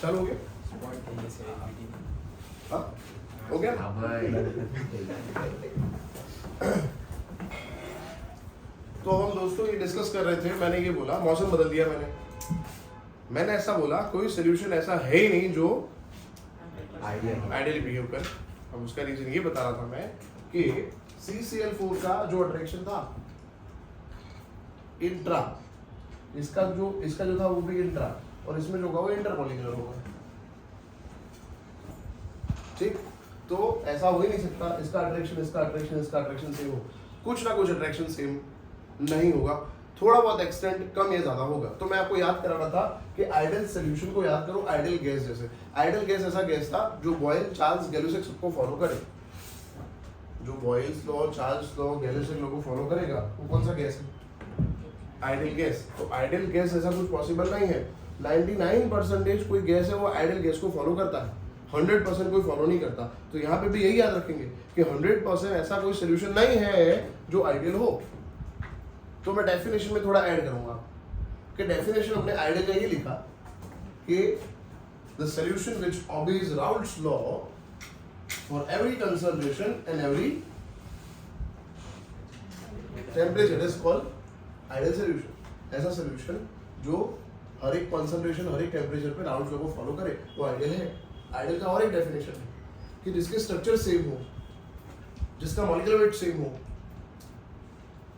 चल हो गया? हाँ हो गया ना? तो हम दोस्तों ये डिस्कस कर रहे थे, मैंने ये बोला मौसम बदल दिया मैंने ऐसा बोला कोई सोल्यूशन ऐसा है ही नहीं जो आइडियली बिहेव कर। अब उसका रीजन ये बता रहा था मैं कि CCl4 का जो अट्रैक्शन था इंट्रा, इसका जो था वो भी इंट्रा, और इसमें जो होगा वो इंटरमॉलिक्यूलर होगा। ठीक, तो ऐसा हो ही नहीं सकता इसका अट्रैक्शन सेम हो, कुछ ना कुछ अट्रैक्शन सेम नहीं होगा, थोड़ा बहुत एक्सटेंट कम या ज्यादा होगा। तो मैं आपको याद करा रहा था कि आइडियल सॉल्यूशन को याद करो आइडियल गैस जैसे। आइडियल गैस ऐसा गैस था जो बॉयल चार्ल्स गैलुसैक सबको फॉलो करे, जो Boyle's law, Charles law, Gay Lussac law को फॉलो करेगा, वो कौन सा गैस है? Ideal gas. तो आइडियल गैस ऐसा कुछ पॉसिबल नहीं है। 99% कोई गैस है वो आइडियल गैस को फॉलो करता है, 100% कोई फॉलो नहीं करता। तो यहाँ पे भी यही याद रखेंगे कि 100% ऐसा कोई सोल्यूशन नहीं है जो आइडियल हो। तो मैं डेफिनेशन में थोड़ा ऐड करूंगा कि डेफिनेशन हमने आइडियल का ये लिखा कि the solution which obeys Raoult's law for every concentration and every temperature is called ideal solution. ऐसा सॉल्यूशन जो हर एक कंसंट्रेशन, हर एक टेम्परेचर पे राउल्ट्स लॉ को फॉलो करे वो आइडियल है। आइडियल का और एक डेफिनेशन है कि जिसके स्ट्रक्चर सेम हो, जिसका मॉलिक्यूलर वेट सेम हो,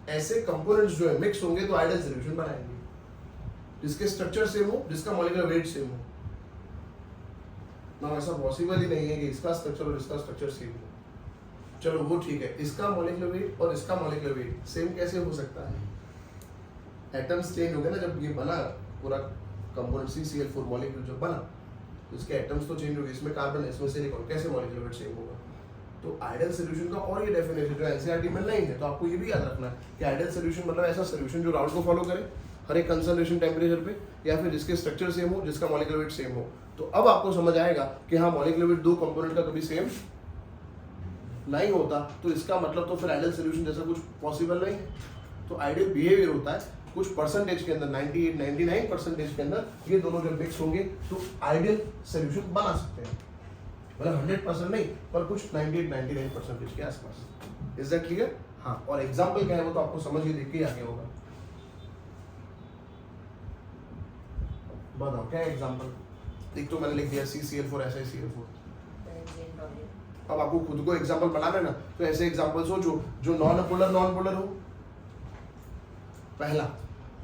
ऐसे कंपोनेंट्स जो है मिक्स होंगे तो आइडियल सॉल्यूशन बनाएंगे। जिसके स्ट्रक्चर सेम हो, जिसका मॉलिक्यूलर वेट सेम हो। ना ऐसा पॉसिबल ही नहीं है कि इसका स्ट्रक्चर और इसका स्ट्रक्चर सेम हो। चलो वो ठीक है, इसका मॉलिक्यूलर वेट और इसका मॉलिक्यूलर वेट सेम कैसे हो सकता है? एटम्स चेंज हो गए ना, जब ये बना पूरा कंपोनेंट CCl4 मॉलिक्यूल जब बना तो इसके एटम्स तो चेंज हो गए, इसमें कार्बन है, इसमें सिलिकॉन, कैसे मॉलिक्यूलर वेट सेम होगा? तो आइडियल सॉल्यूशन का और ये डेफिनेशन जो एनसीईआरटी में नहीं है, तो आपको ये भी याद रखना है कि आइडियल सॉल्यूशन मतलब ऐसा सॉल्यूशन जो राउल्ट को फॉलो करे हर एक कंसंट्रेशन टेम्परेचर पे, या फिर जिसके स्ट्रक्चर सेम हो, जिसका मॉलिक्यूलर वेट सेम हो। तो अब आपको समझ आएगा कि हाँ मॉलिक्यूलर वेट दो कंपोनेंट का कभी सेम नहीं होता, तो इसका मतलब तो फिर आइडियल सॉल्यूशन जैसा कुछ पॉसिबल नहीं है। तो आइडियल बिहेवियर होता है कुछ परसेंटेज के अंदर, 98-99% के अंदर ये दोनों जब मिक्स होंगे तो आइडियल सॉल्यूशन बना सकते हैं। मतलब 100% नहीं, पर कुछ 98-99% के आसपास। Is that clear? हाँ, और एग्जांपल क्या है वो तो आपको समझ के देख के आगे होगा। बताओ क्या एग्जांपल? एक तो मैंने लिख दिया CCl4 SiCl4। अब आपको खुद को एग्जांपल बनाना है ना, तो ऐसे एग्जांपल सोचो जो नॉन पोलर हो। पहला,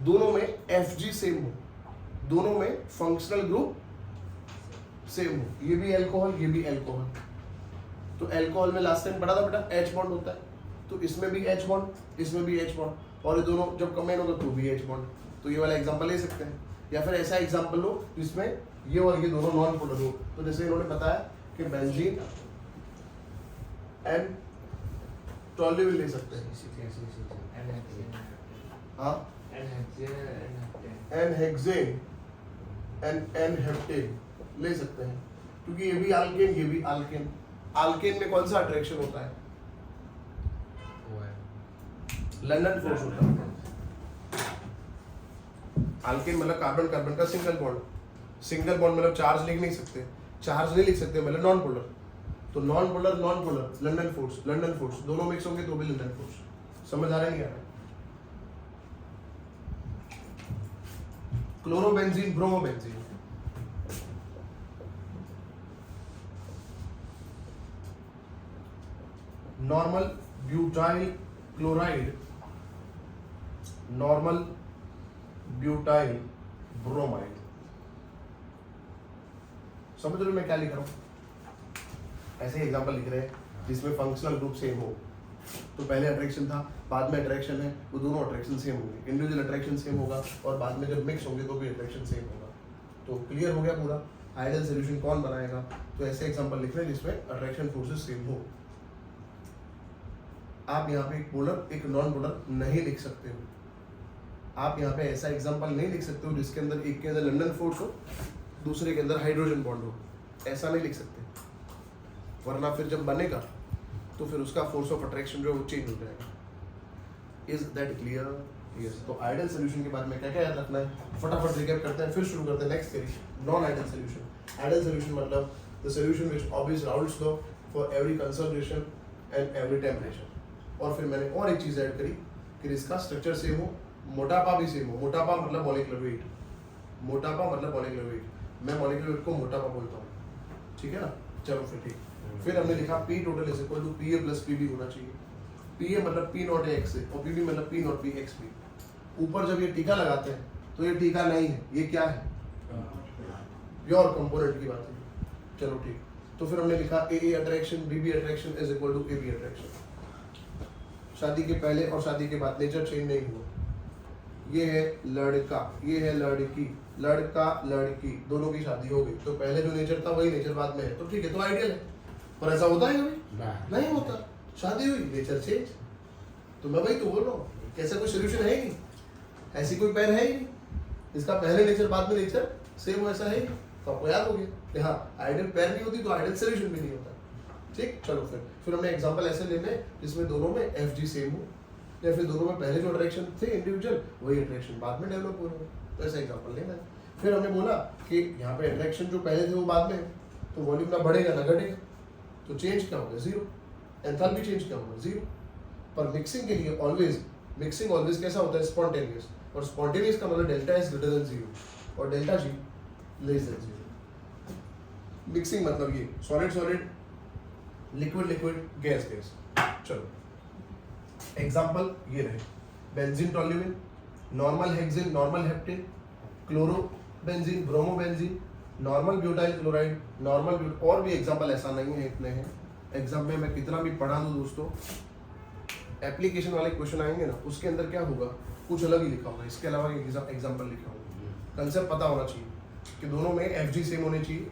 दोनों में Fg सेम हो, दोनों में फंक्शनल ग्रुप सेम हो, ये भी अल्कोहल, ये भी अल्कोहल। तो अल्कोहल में लास्ट टाइम पढ़ा था बेटा H बॉन्ड होता है, तो इसमें भी H बॉन्ड, इसमें भी H बॉन्ड, और ये दोनों जब कंबाइन होगा तो भी H बॉन्ड। तो ये वाला एग्जांपल ले सकते हैं, या फिर ऐसा एग्जांपल लो जिसमें ये और ये दोनों नॉन पोलर हो। तो जैसे इन्होंने बताया कि बेंजीन एंड टॉल्यूल ले सकते हैं, हाँ, n hexane and n heptane ले सकते हैं, क्योंकि ये भी अल्केन, ये भी अल्केन। अल्केन में कौन सा अट्रैक्शन होता है? लंदन फोर्स होता है। अल्केन मतलब कार्बन कार्बन का सिंगल बॉन्ड, सिंगल बॉन्ड मतलब चार्ज लिख नहीं सकते, चार्ज नहीं लिख सकते मतलब नॉन पोलर। तो नॉन पोलर लंदन फोर्स दोनों मिक्स होंगे तो भी लंदन फोर्स। समझ आ रहा है नहीं आ रहा? Chlorobenzene bromobenzene, normal butyl chloride, normal butyl bromide. समझ रहे हो मैं क्या लिख रहा हूं? ऐसे एग्जांपल लिख रहे हैं जिसमें फंक्शनल ग्रुप सेम हो। तो पहले अट्रैक्शन था, बाद में अट्रैक्शन है, वो दोनों अट्रैक्शन सेम होंगे, इंडिविजुअल अट्रैक्शन सेम होगा, और बाद में जब मिक्स होंगे तो भी अट्रैक्शन सेम होगा। तो क्लियर हो गया पूरा? आइडियल सॉल्यूशन कौन बनाएगा? तो ऐसे एग्जांपल लिख रहे हैं जिसमें अट्रैक्शन फोर्सेस सेम हो। आप यहाँ पे एक पोलर एक नॉन पोलर नहीं लिख सकते हो। आप यहाँ पे ऐसा एग्जांपल नहीं लिख सकते हो जिसके अंदर एक के अंदर लंदन फोर्स हो, दूसरे के अंदर हाइड्रोजन बॉन्ड हो। ऐसा नहीं लिख सकते, वरना फिर जब बनेगा तो फिर उसका फोर्स ऑफ अट्रैक्शन जो है वो चेंज हो जाएगा। Is that clear? यस, तो आइडियल सोल्यूशन के बाद में क्या क्या याद रखना है, फटाफट रिकैप करते हैं, फिर शुरू करते हैं next theory, non ideal solution. Ideal solution मतलब the solution which obvious Raoult's law for every concentration and every temperature. और फिर मैंने और एक चीज़ ऐड करी कि इसका स्ट्रक्चर सेम हो, मोटापा भी सेम हो। मोटापा मतलब मॉलिक्यूलर वेट, मोटापा मतलब मॉलिक्यूलर वेट, मैं मॉलिक्यूलर वेट को मोटापा बोलता हूँ, ठीक है ना। चलो फिर ठीक, फिर हमने लिखा P total is equal to P A plus P B होना चाहिए। पी ए मतलब P not A X A और पी बी मतलब P not B X B. ऊपर जब ये टीका लगाते हैं तो ये टीका नहीं है, ये क्या है, प्योर कंपोनेंट की बात है। चलो ठीक, तो फिर हमने लिखा A A attraction B B attraction is equal to A B attraction. शादी के पहले और शादी के बाद नेचर चेंज नहीं हुआ। ये है लड़का, ये है लड़की, लड़का लड़की दोनों की शादी हो गई, तो पहले जो नेचर था वही नेचर बाद में है, तो ठीक है, तो आइडियल है। पर ऐसा होता है कभी नहीं होता, शादी हुई नेचर चेंज। तो मैं वही तो बोल रहा हूँ, कैसा कोई सोल्यूशन है ही नहीं, ऐसी कोई पैर है ही नहीं इसका पहले नेचर बाद में नेचर सेम हो, ऐसा है ही। तो आपको याद हो गया कि हाँ आइडियल पैर नहीं होती तो आइडियल सोल्यूशन भी नहीं होता। ठीक, चलो फिर हमने एग्जांपल ऐसे लेने जिसमें दोनों में एफ जी सेम हो, या फिर दोनों में पहले जो अट्रैक्शन थे इंडिविजुअल वही अट्रैक्शन बाद में डेवलप हो रहे हो, तो ऐसा एग्जांपल लेना है। फिर हमने बोला कि यहाँ पे अट्रैक्शन जो पहले थे वो बाद में, तो वॉल्यूम ना बढ़ेगा ना घटेगा, तो चेंज क्या होगा, जीरो। एंथैल्पी चेंज क्या होगा, जीरो। पर मिक्सिंग के लिए ऑलवेज, मिक्सिंग ऑलवेज कैसा होता है, स्पॉन्टेनियस, और स्पॉन्टेनियस का मतलब delta is greater than zero और delta G less than zero. Mixing मतलब ये solid solid, liquid liquid, gas gas. चलो एग्जांपल ये रहे, benzene toluene, normal hexane, normal heptane, chlorobenzene, bromobenzene, normal butyl chloride, normal और भी एग्जांपल ऐसा नहीं है, इतने हैं। एग्जाम में मैं कितना भी पढ़ा दूं दोस्तों, एप्लीकेशन वाले क्वेश्चन आएंगे ना, उसके अंदर क्या होगा, कुछ अलग ही लिखा होगा, इसके अलावा एग्जाम्पल लिखा होगा। कंसेप्ट पता होना चाहिए कि दोनों में एफ जी सेम होने चाहिए,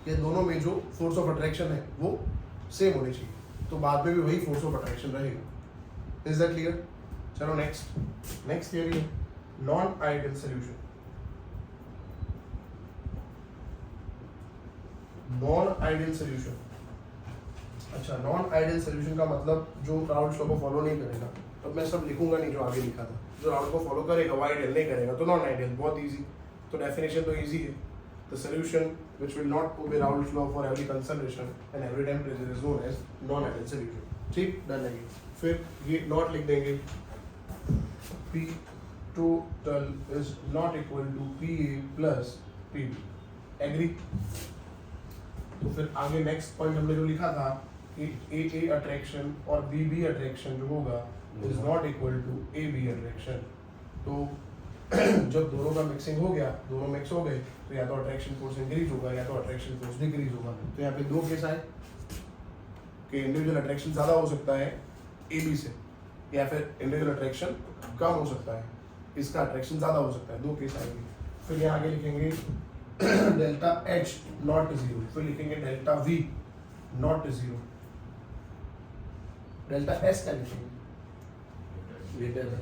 कि दोनों में जो फोर्स ऑफ अट्रैक्शन है वो सेम होनी चाहिए, तो बाद में भी वही फोर्स ऑफ अट्रैक्शन रहेगा। Is that clear? चलो नेक्स्ट थियरी है non ideal solution. Non ideal solution, अच्छा नॉन आइडियल सोल्यूशन का मतलब जो राउल्ड्स लॉ को फॉलो नहीं करेगा, तो मैं सब लिखूंगा नहीं जो आगे लिखा था। जो राउल्ड को फॉलो करेगा वो आइडियल, नहीं करेगा तो नॉन आइडियल। बहुत इजी, तो डेफिनेशन तो इजी है। The solution which will not obey Raoult's law for every concentration and every temperature is known as non-ideal solution। ठीक, डन है। फिर ये नॉट लिख देंगे, P total is not equal to PA plus PB, agree. तो फिर आगे next point हमने जो लिखा था कि AA अट्रैक्शन और BB अट्रैक्शन जो होगा is not equal to AB attraction. तो जब दोनों का मिक्सिंग हो गया, दोनों मिक्स हो गए, तो या तो अट्रैक्शन फोर्स इंक्रीज होगा या तो अट्रैक्शन फोर्स डिक्रीज होगा। तो यहाँ पे दो केस आए कि इंडिविजुअल अट्रैक्शन ज़्यादा हो सकता है AB से, या फिर इंडिविजुअल अट्रैक्शन कम हो सकता है, इसका अट्रैक्शन ज़्यादा हो सकता है। दो केस आएंगे। फिर यहाँ आगे लिखेंगे डेल्टा H नॉट जीरो, फिर लिखेंगे delta V not zero, delta S क्या लिखेंगे,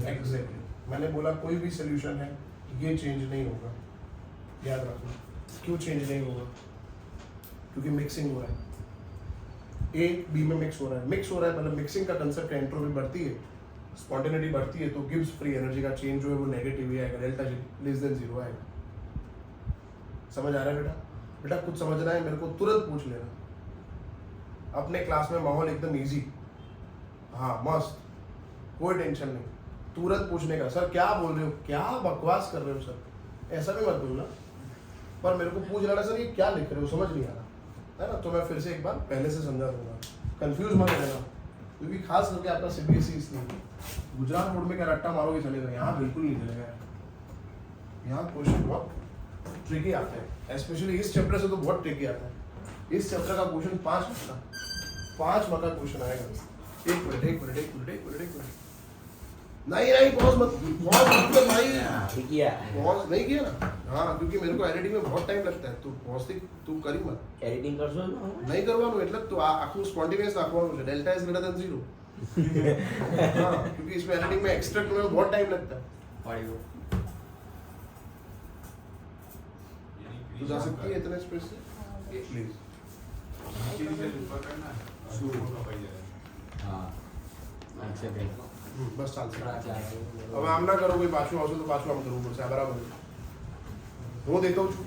एग्जैक्टली। मैंने बोला कोई भी सोल्यूशन है ये चेंज नहीं होगा, याद रखना। क्यों चेंज नहीं होगा, क्योंकि मिक्सिंग हो रहा है, ए बी में मिक्स हो रहा है। मिक्स हो रहा है मतलब मिक्सिंग का कंसेप्ट है, एंट्रोपी बढ़ती है, स्पॉन्टेनिटी बढ़ती है, तो गिब्स फ्री एनर्जी का चेंज जो है वो नेगेटिव ही आएगा, delta G less than zero आएगा। समझ आ रहा है बेटा? बेटा कुछ समझना है मेरे को तुरंत पूछ लेना। अपने क्लास में माहौल एकदम ईजी, हाँ मस्त, कोई टेंशन नहीं, तुरंत पूछने का, सर क्या बोल रहे हो, क्या बकवास कर रहे हो सर, ऐसा भी मत बोलना। पर मेरे को पूछ लेना, सर ये क्या लिख रहे हो, समझ नहीं आ रहा है ना, तो मैं फिर से एक बार पहले से समझा दूंगा, कंफ्यूज मत रहना। क्योंकि खास करके आपका CBSE इसलिए, गुजरात बोर्ड में क्या रट्टा मारोगे चलेगा, यहाँ बिल्कुल नहीं चलेगा। यहाँ क्वेश्चन बहुत ट्रिकी आते हैं, स्पेशली इस चैप्टर से तो बहुत ट्रिकी आता है। इस चैप्टर का क्वेश्चन 5 मार्क का क्वेश्चन आएगा। एक मिनट नहीं पॉज मत, पॉज नहीं किया ना, हाँ क्योंकि मेरे को एडिटिंग में बहुत टाइम लगता है, तो पॉज तू करी मत, एडिटिंग करशो नहीं करवानो એટલે તો આખું સ્પોન્ટેનિયસ રાખવાનું છે, delta is greater than zero. हाँ क्योंकि इसमें एडिटिंग में एक्सट्रैक्ट में बहुत टाइम लगता है। तो जा सकती है इतने स्पेस से प्लीज। हाँ अच्छा બસ ચાલશે આટલા હવે આમ ના કરો કોઈ પાછું આવશે તો પાછું આમ કરવું પડશે આ બરાબર હું દેતો છું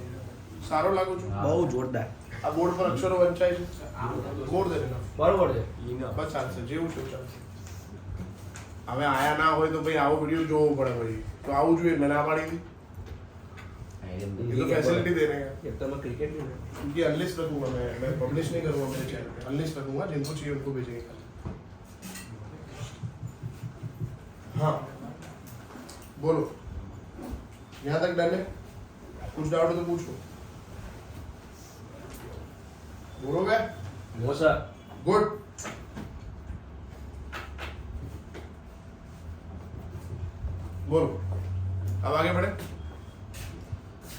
સારો લાગુ છું બહુ જોરદાર આ બોર્ડ પર અક્ષરો વંચાય છે મોર દેન ઇનફ બરોબર છે બસ ચાલશે જેવું છે ચાલશે હવે આયા ના હોય તો ભાઈ આવો વિડીયો જોવો પડે ભાઈ તો આવું જોઈએ મેં ના પાડી दी ये तो फैसिलिटी दे रहे हैं एक तो मैं क्रिकेट भी उनकी अनलिस्ट रखूंगा मैं पब्लिश नहीं करूंगा मेरे चैनल पे अनलिस्ट रखूंगा जिनको चाहिए उनको भेजेंगे हाँ बोलो यहाँ तक डन है कुछ डाउट हो तो पूछो बोलोगे नो सर गुड बोलो अब आगे बढ़े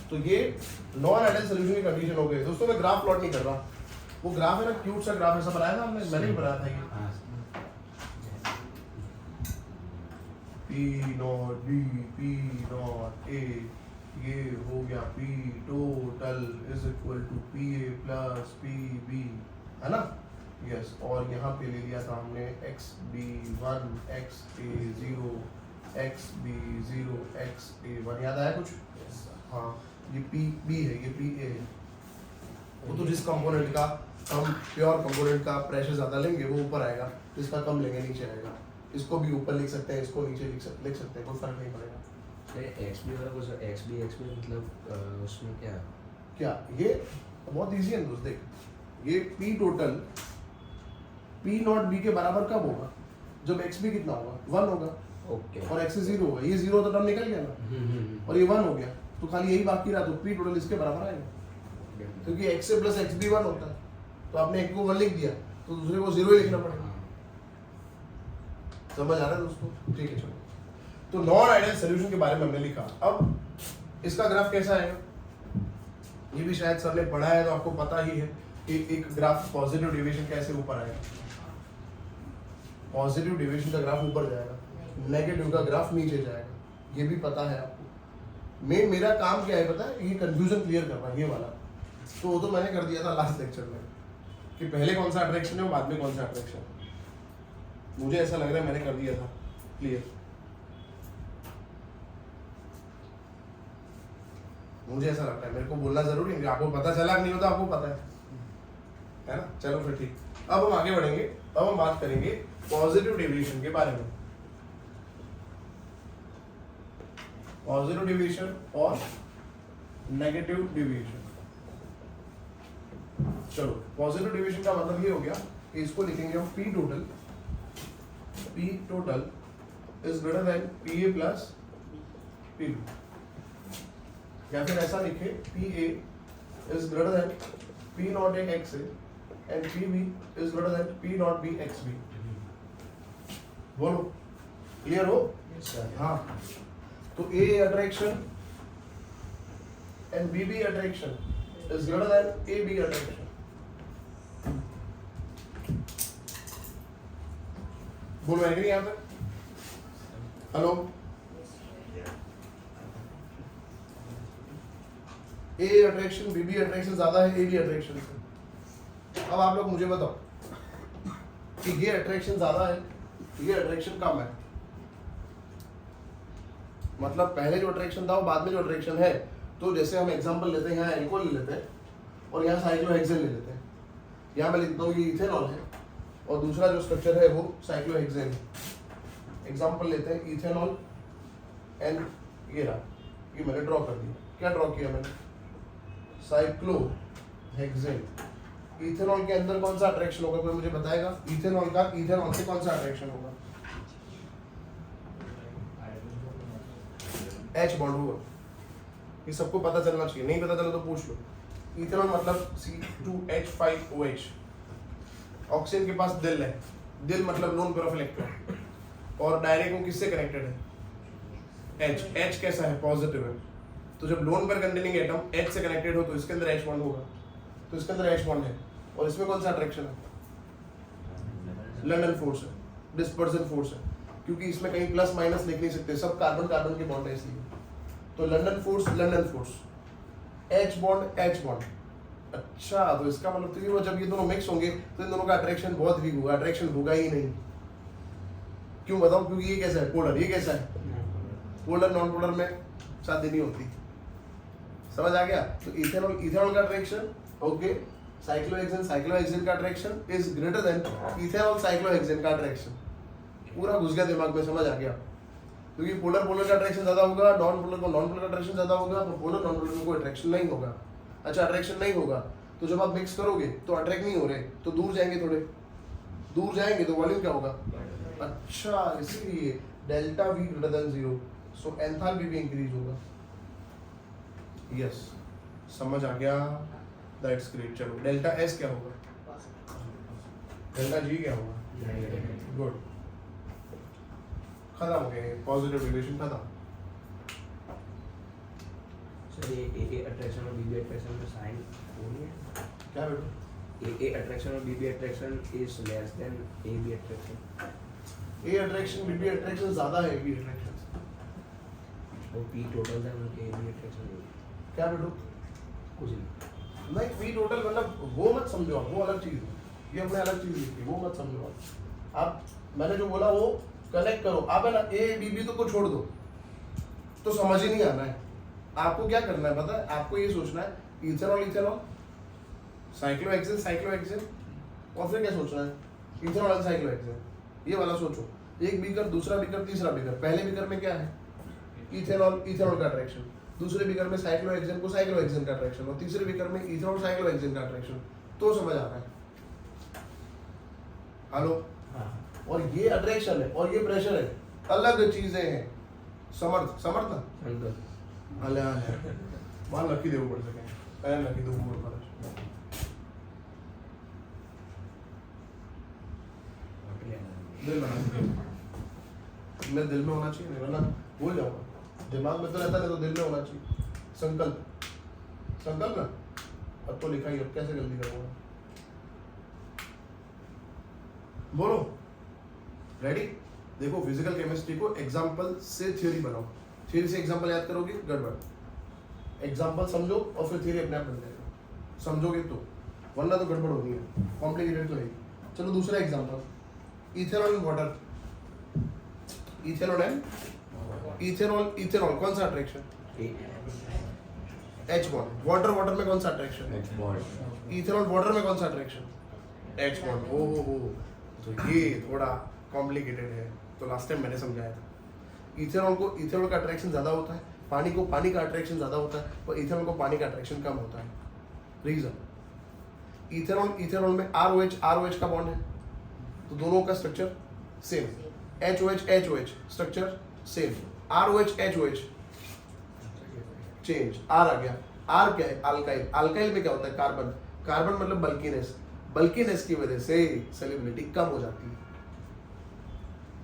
तो ये नॉन आइडियल सोल्यूशन की कंडीशन हो गई दोस्तों मैं ग्राफ प्लॉट नहीं कर रहा वो ग्राफ है ना क्यूट सा ग्राफ ऐसा बनाया था हमने मैंने ही बनाया था ये P not B P not A ये हो गया P total is equal to PA plus PB है ना यस और यहाँ पे ले लिया था हमने XB1 XA0 XB0 XA1 याद आया कुछ हाँ ये PB है ये PA है वो तो जिस कंपोनेंट का कम प्योर कंपोनेंट का प्रेशर ज़्यादा लेंगे वो ऊपर आएगा जिसका कम लेंगे नीचे आएगा इसको भी ऊपर लिख सकते हैं इसको नीचे लिख सकते हैं कोई फर्क नहीं पड़ेगा XB वाला कुछ XB मतलब उसमें क्या है क्या ये बहुत इजी है दोस्त देख ये P total P not B के बराबर कब होगा जब XB कितना होगा 1 होगा ओके और X 0 होगा ये 0 तो टर्म निकल गया ना और ये 1 हो गया तो खाली यही बाकी रहा तो P टोटल इसके बराबर आएगा क्योंकि X से प्लस XB 1 होता है तो आपने एक को 1 लिख दिया तो दूसरे को 0 ही लिखना पड़ेगा समझ आ रहा है दोस्तों ठीक है चलो तो नॉन आइडियल सॉल्यूशन के बारे में हमने लिखा अब इसका ग्राफ कैसा आएगा ये भी शायद सर ने पढ़ा है तो आपको पता ही है कि एक ग्राफ पॉजिटिव डेविएशन कैसे ऊपर आएगा पॉजिटिव डेविएशन का ग्राफ ऊपर जाएगा नेगेटिव का ग्राफ नीचे जाएगा ये भी पता है आपको मेरा काम क्या है पता है ये कंफ्यूजन क्लियर करना ये वाला तो वो तो मैंने कर दिया था लास्ट लेक्चर में कि पहले कौन सा अट्रैक्शन है और बाद में कौन सा अट्रैक्शन है मुझे ऐसा लग रहा है मैंने कर दिया था क्लियर मुझे ऐसा लगता है मेरे को बोलना जरूरी है आपको पता चला नहीं होता आपको पता है ना चलो फिर ठीक अब हम आगे बढ़ेंगे अब हम बात करेंगे पॉजिटिव डेविएशन के बारे में पॉजिटिव डेविएशन और नेगेटिव डेविएशन चलो पॉजिटिव डेविएशन का मतलब ये हो गया कि इसको लिखेंगे हम P total is greater then PA plus PB या फिर ऐसा लिखे PA is greater then P not A XA and PB is greater then P not B XB बोलो क्लियर हो हाँ तो A attraction and BB attraction is greater than AB attraction. बोलो है कि नहीं यहाँ तक hello A attraction BB attraction ज्यादा है AB attraction से अब आप लोग मुझे बताओ कि ये attraction ज्यादा है ये attraction कम है मतलब पहले जो अट्रैक्शन था वो बाद में जो अट्रैक्शन है तो जैसे हम एग्जांपल लेते हैं यहाँ एल्कोहल ले लेते हैं और यहाँ साइक्लोहेक्सेन ले लेते हैं यहाँ मैं लिखता हूँ ये इथेनॉल है और दूसरा जो स्ट्रक्चर है वो साइक्लोहेक्सेन है एग्जांपल लेते हैं इथेनॉल एंड ये रहा ये मैंने ड्रॉ कर दिया क्या ड्रॉ किया मैंने साइक्लोहेक्सेन इथेनॉल के अंदर कौन सा अट्रैक्शन होगा कोई मुझे बताएगा इथेनॉल का इथेनॉल से कौन सा अट्रैक्शन होगा H बॉन्ड होगा ये सबको पता चलना चाहिए नहीं पता चला तो पूछ लो इथेनॉल मतलब C2H5OH ऑक्सीजन के पास दिल है दिल मतलब लोन पेयर ऑफ इलेक्ट्रॉन और डायरेक्ट वो किससे कनेक्टेड है H कैसा है पॉजिटिव है तो जब lone pair containing atom H से कनेक्टेड हो तो इसके अंदर H बॉन्ड होगा तो इसके अंदर H बॉन्ड है और इसमें कौन सा अट्रैक्शन है लंडन फोर्स है डिस्पर्सन फोर्स है क्योंकि इसमें कहीं प्लस माइनस लिख नहीं सकते सब कार्बन कार्बन के बॉन्ड है इसलिए तो लंडन फोर्स H बॉन्ड अच्छा तो इसका मतलब तो ये जब ये दोनों मिक्स होंगे तो इन दोनों का अट्रैक्शन बहुत वीक होगा अट्रैक्शन होगा ही नहीं क्यों बताऊं? क्योंकि ये कैसा है, पोलर, ये कैसा है पोलर, नॉन पोलर में शादी नहीं होती। समझ आ गया? तो इथेनॉल, इथेनॉल का अट्रैक्शन, ओके, साइक्लोहेक्सेन का attraction is greater then ethanol cyclohexane का अट्रैक्शन। पूरा घुस गया दिमाग में, समझ आ गया? क्योंकि पोलर पोलर का अट्रैक्शन ज्यादा होगा, नॉन पोलर को नॉन पोलर का अट्रैक्शन ज्यादा होगा, तो पोलर नॉन पोलर में कोई अट्रैक्शन नहीं होगा। अच्छा, अट्रैक्शन नहीं होगा तो जब आप मिक्स करोगे तो अट्रैक्ट नहीं हो रहे, तो दूर जाएंगे, थोड़े दूर जाएंगे तो वॉल्यूम क्या होगा? अच्छा, इसीलिए डेल्टा V ग्रेटर देन 0, सो एंथैल्पी भी इंक्रीज होगा। यस, समझ आ गया? That's great. चलो, डेल्टा S क्या होगा? डेल्टा G क्या होगा? गुड, खत्म हो गया, पॉजिटिव रिलेशन खत्म। सर ये AA अट्रैक्शन और BB अट्रैक्शन में साइन नहीं है? क्या बेटा? AA अट्रैक्शन और BB attraction is less than AB attraction. A attraction BB attraction ज्यादा है AB अट्रैक्शन से। वो P total than AB attraction. क्या बेटो? कुछ नहीं। नहीं, P टोटल मतलब वो मत समझो आप, वो अलग चीज है, ये हमने अलग चीज लिखी, वो मत समझो आप मैंने जो बोला वो कनेक्ट करो। आप है ना A BB तो को छोड़ दो, तो समझ ही नहीं आना है। आपको क्या करना है पता है? आपको ये सोचना है इथेनॉल इथेनॉल, साइक्लोहेक्सेन साइक्लोहेक्सेन, और फिर क्या सोचना है? इथेनॉल एंड साइक्लोहेक्सेन, ये वाला सोचो। एक बीकर, दूसरा बीकर, तीसरा बीकर। पहले बीकर में क्या है? इथेनॉल, इथेनॉल का अट्रैक्शन। दूसरे बीकर में साइक्लोहेक्सेन को साइक्लोहेक्सेन का अट्रैक्शन, और तीसरे बीकर में इथेनॉल साइक्लोहेक्सेन का अट्रैक्शन। तो समझ आ रहा है? हेलो? और ये अट्रैक्शन है और ये प्रेशर है, अलग चीजें हैं। समर्थ, समर्थ ना अले अले मान लकी देव पड़ सके, पहले लकी देव बोल पड़ा। दिल बना, मैं दिल में होना चाहिए, वरना भूल जाऊंगा। दिमाग में तो रहता है, तो दिल में होना चाहिए। संकल्प, संकल्प ना, अब तो लिखा ही, अब कैसे जल्दी करूंगा? बोलो, रेडी? देखो, फिजिकल केमिस्ट्री को एग्जाम्पल से थ्योरी बनाओ। थ्योरी से एग्जाम्पल याद करोगे गड़बड़, एग्जाम्पल समझो और फिर थ्योरी अपने आप बन जाएगा। समझोगे तो, वरना तो गड़बड़ होनी है, कॉम्प्लिकेटेड तो है। चलो दूसरा example, ethanol and water. Ethanol and ethanol, ethanol कौन सा attraction? H bond. Water, water में कौन सा attraction? H bond. Ethanol water में कौन सा अट्रैक्शन? H bond. ओ, तो ये थोड़ा कॉम्प्लिकेटेड है, तो लास्ट टाइम मैंने समझाया था। इथेनॉल को, इथेनॉल का अट्रैक्शन ज्यादा होता है, पानी को पानी का अट्रैक्शन ज्यादा होता है, और इथेनॉल को पानी का अट्रैक्शन कम होता है। रीजन, इथेनॉल, इथेनॉल में ROH, ROH का बॉन्ड है, तो दोनों का structure same. HOH, HOH structure same. ROH, HOH change, R आ गया। R क्या है? अल्काइल। अल्काइल में क्या होता है? कार्बन। कार्बन मतलब बल्कीनेस, बल्कीनेस की वजह से सॉल्युबिलिटी कम हो जाती है।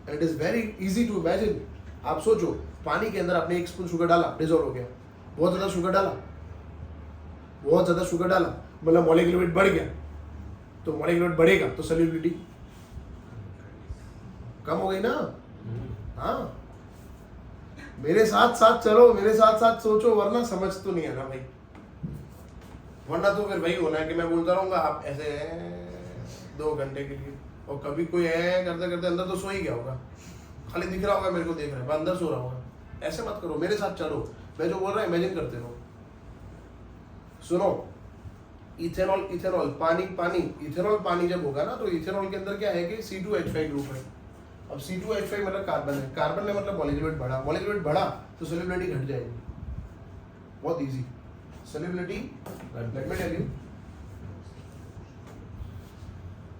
It is very easy to imagine. आप सोचो, पानी के अंदर आपने 1 स्पून शुगर डाला, डिजोल्व हो गया। बहुत ज्यादा शुगर डाला, बहुत ज्यादा शुगर डाला, मतलब मॉलिक्यूलर वेट बढ़ गया, तो मॉलिक्यूलर वेट बढ़ेगा तो सॉल्युबिलिटी कम हो गई ना? हाँ, मेरे साथ साथ चलो, मेरे साथ साथ सोचो, वरना समझ तो नहीं आना भाई। वरना तो फिर वही होना है कि मैं बोलता रहूंगा, आप ऐसे 2 घंटे के लिए, और कभी कोई है करते करते अंदर तो सो ही गया होगा, खाली दिख रहा होगा मेरे को, देख रहा है, मैं अंदर सो रहा होगा। ऐसे मत करो, मेरे साथ चलो, मैं जो बोल रहा हूँ इमेजिन करते रहो। सुनो, इथेनॉल, इथेनॉल पानी, पानी, इथेनॉल पानी जब होगा ना, तो इथेनॉल के अंदर क्या है कि C2H5 ग्रुप है। अब C2H5 मतलब कार्बन है, कार्बन में मतलब मॉलिक्यूलर वेट बढ़ा, मॉलिक्यूलर वेट बढ़ा तो सॉल्युबिलिटी घट जाएगी। बहुत easy, solubility, let me tell you,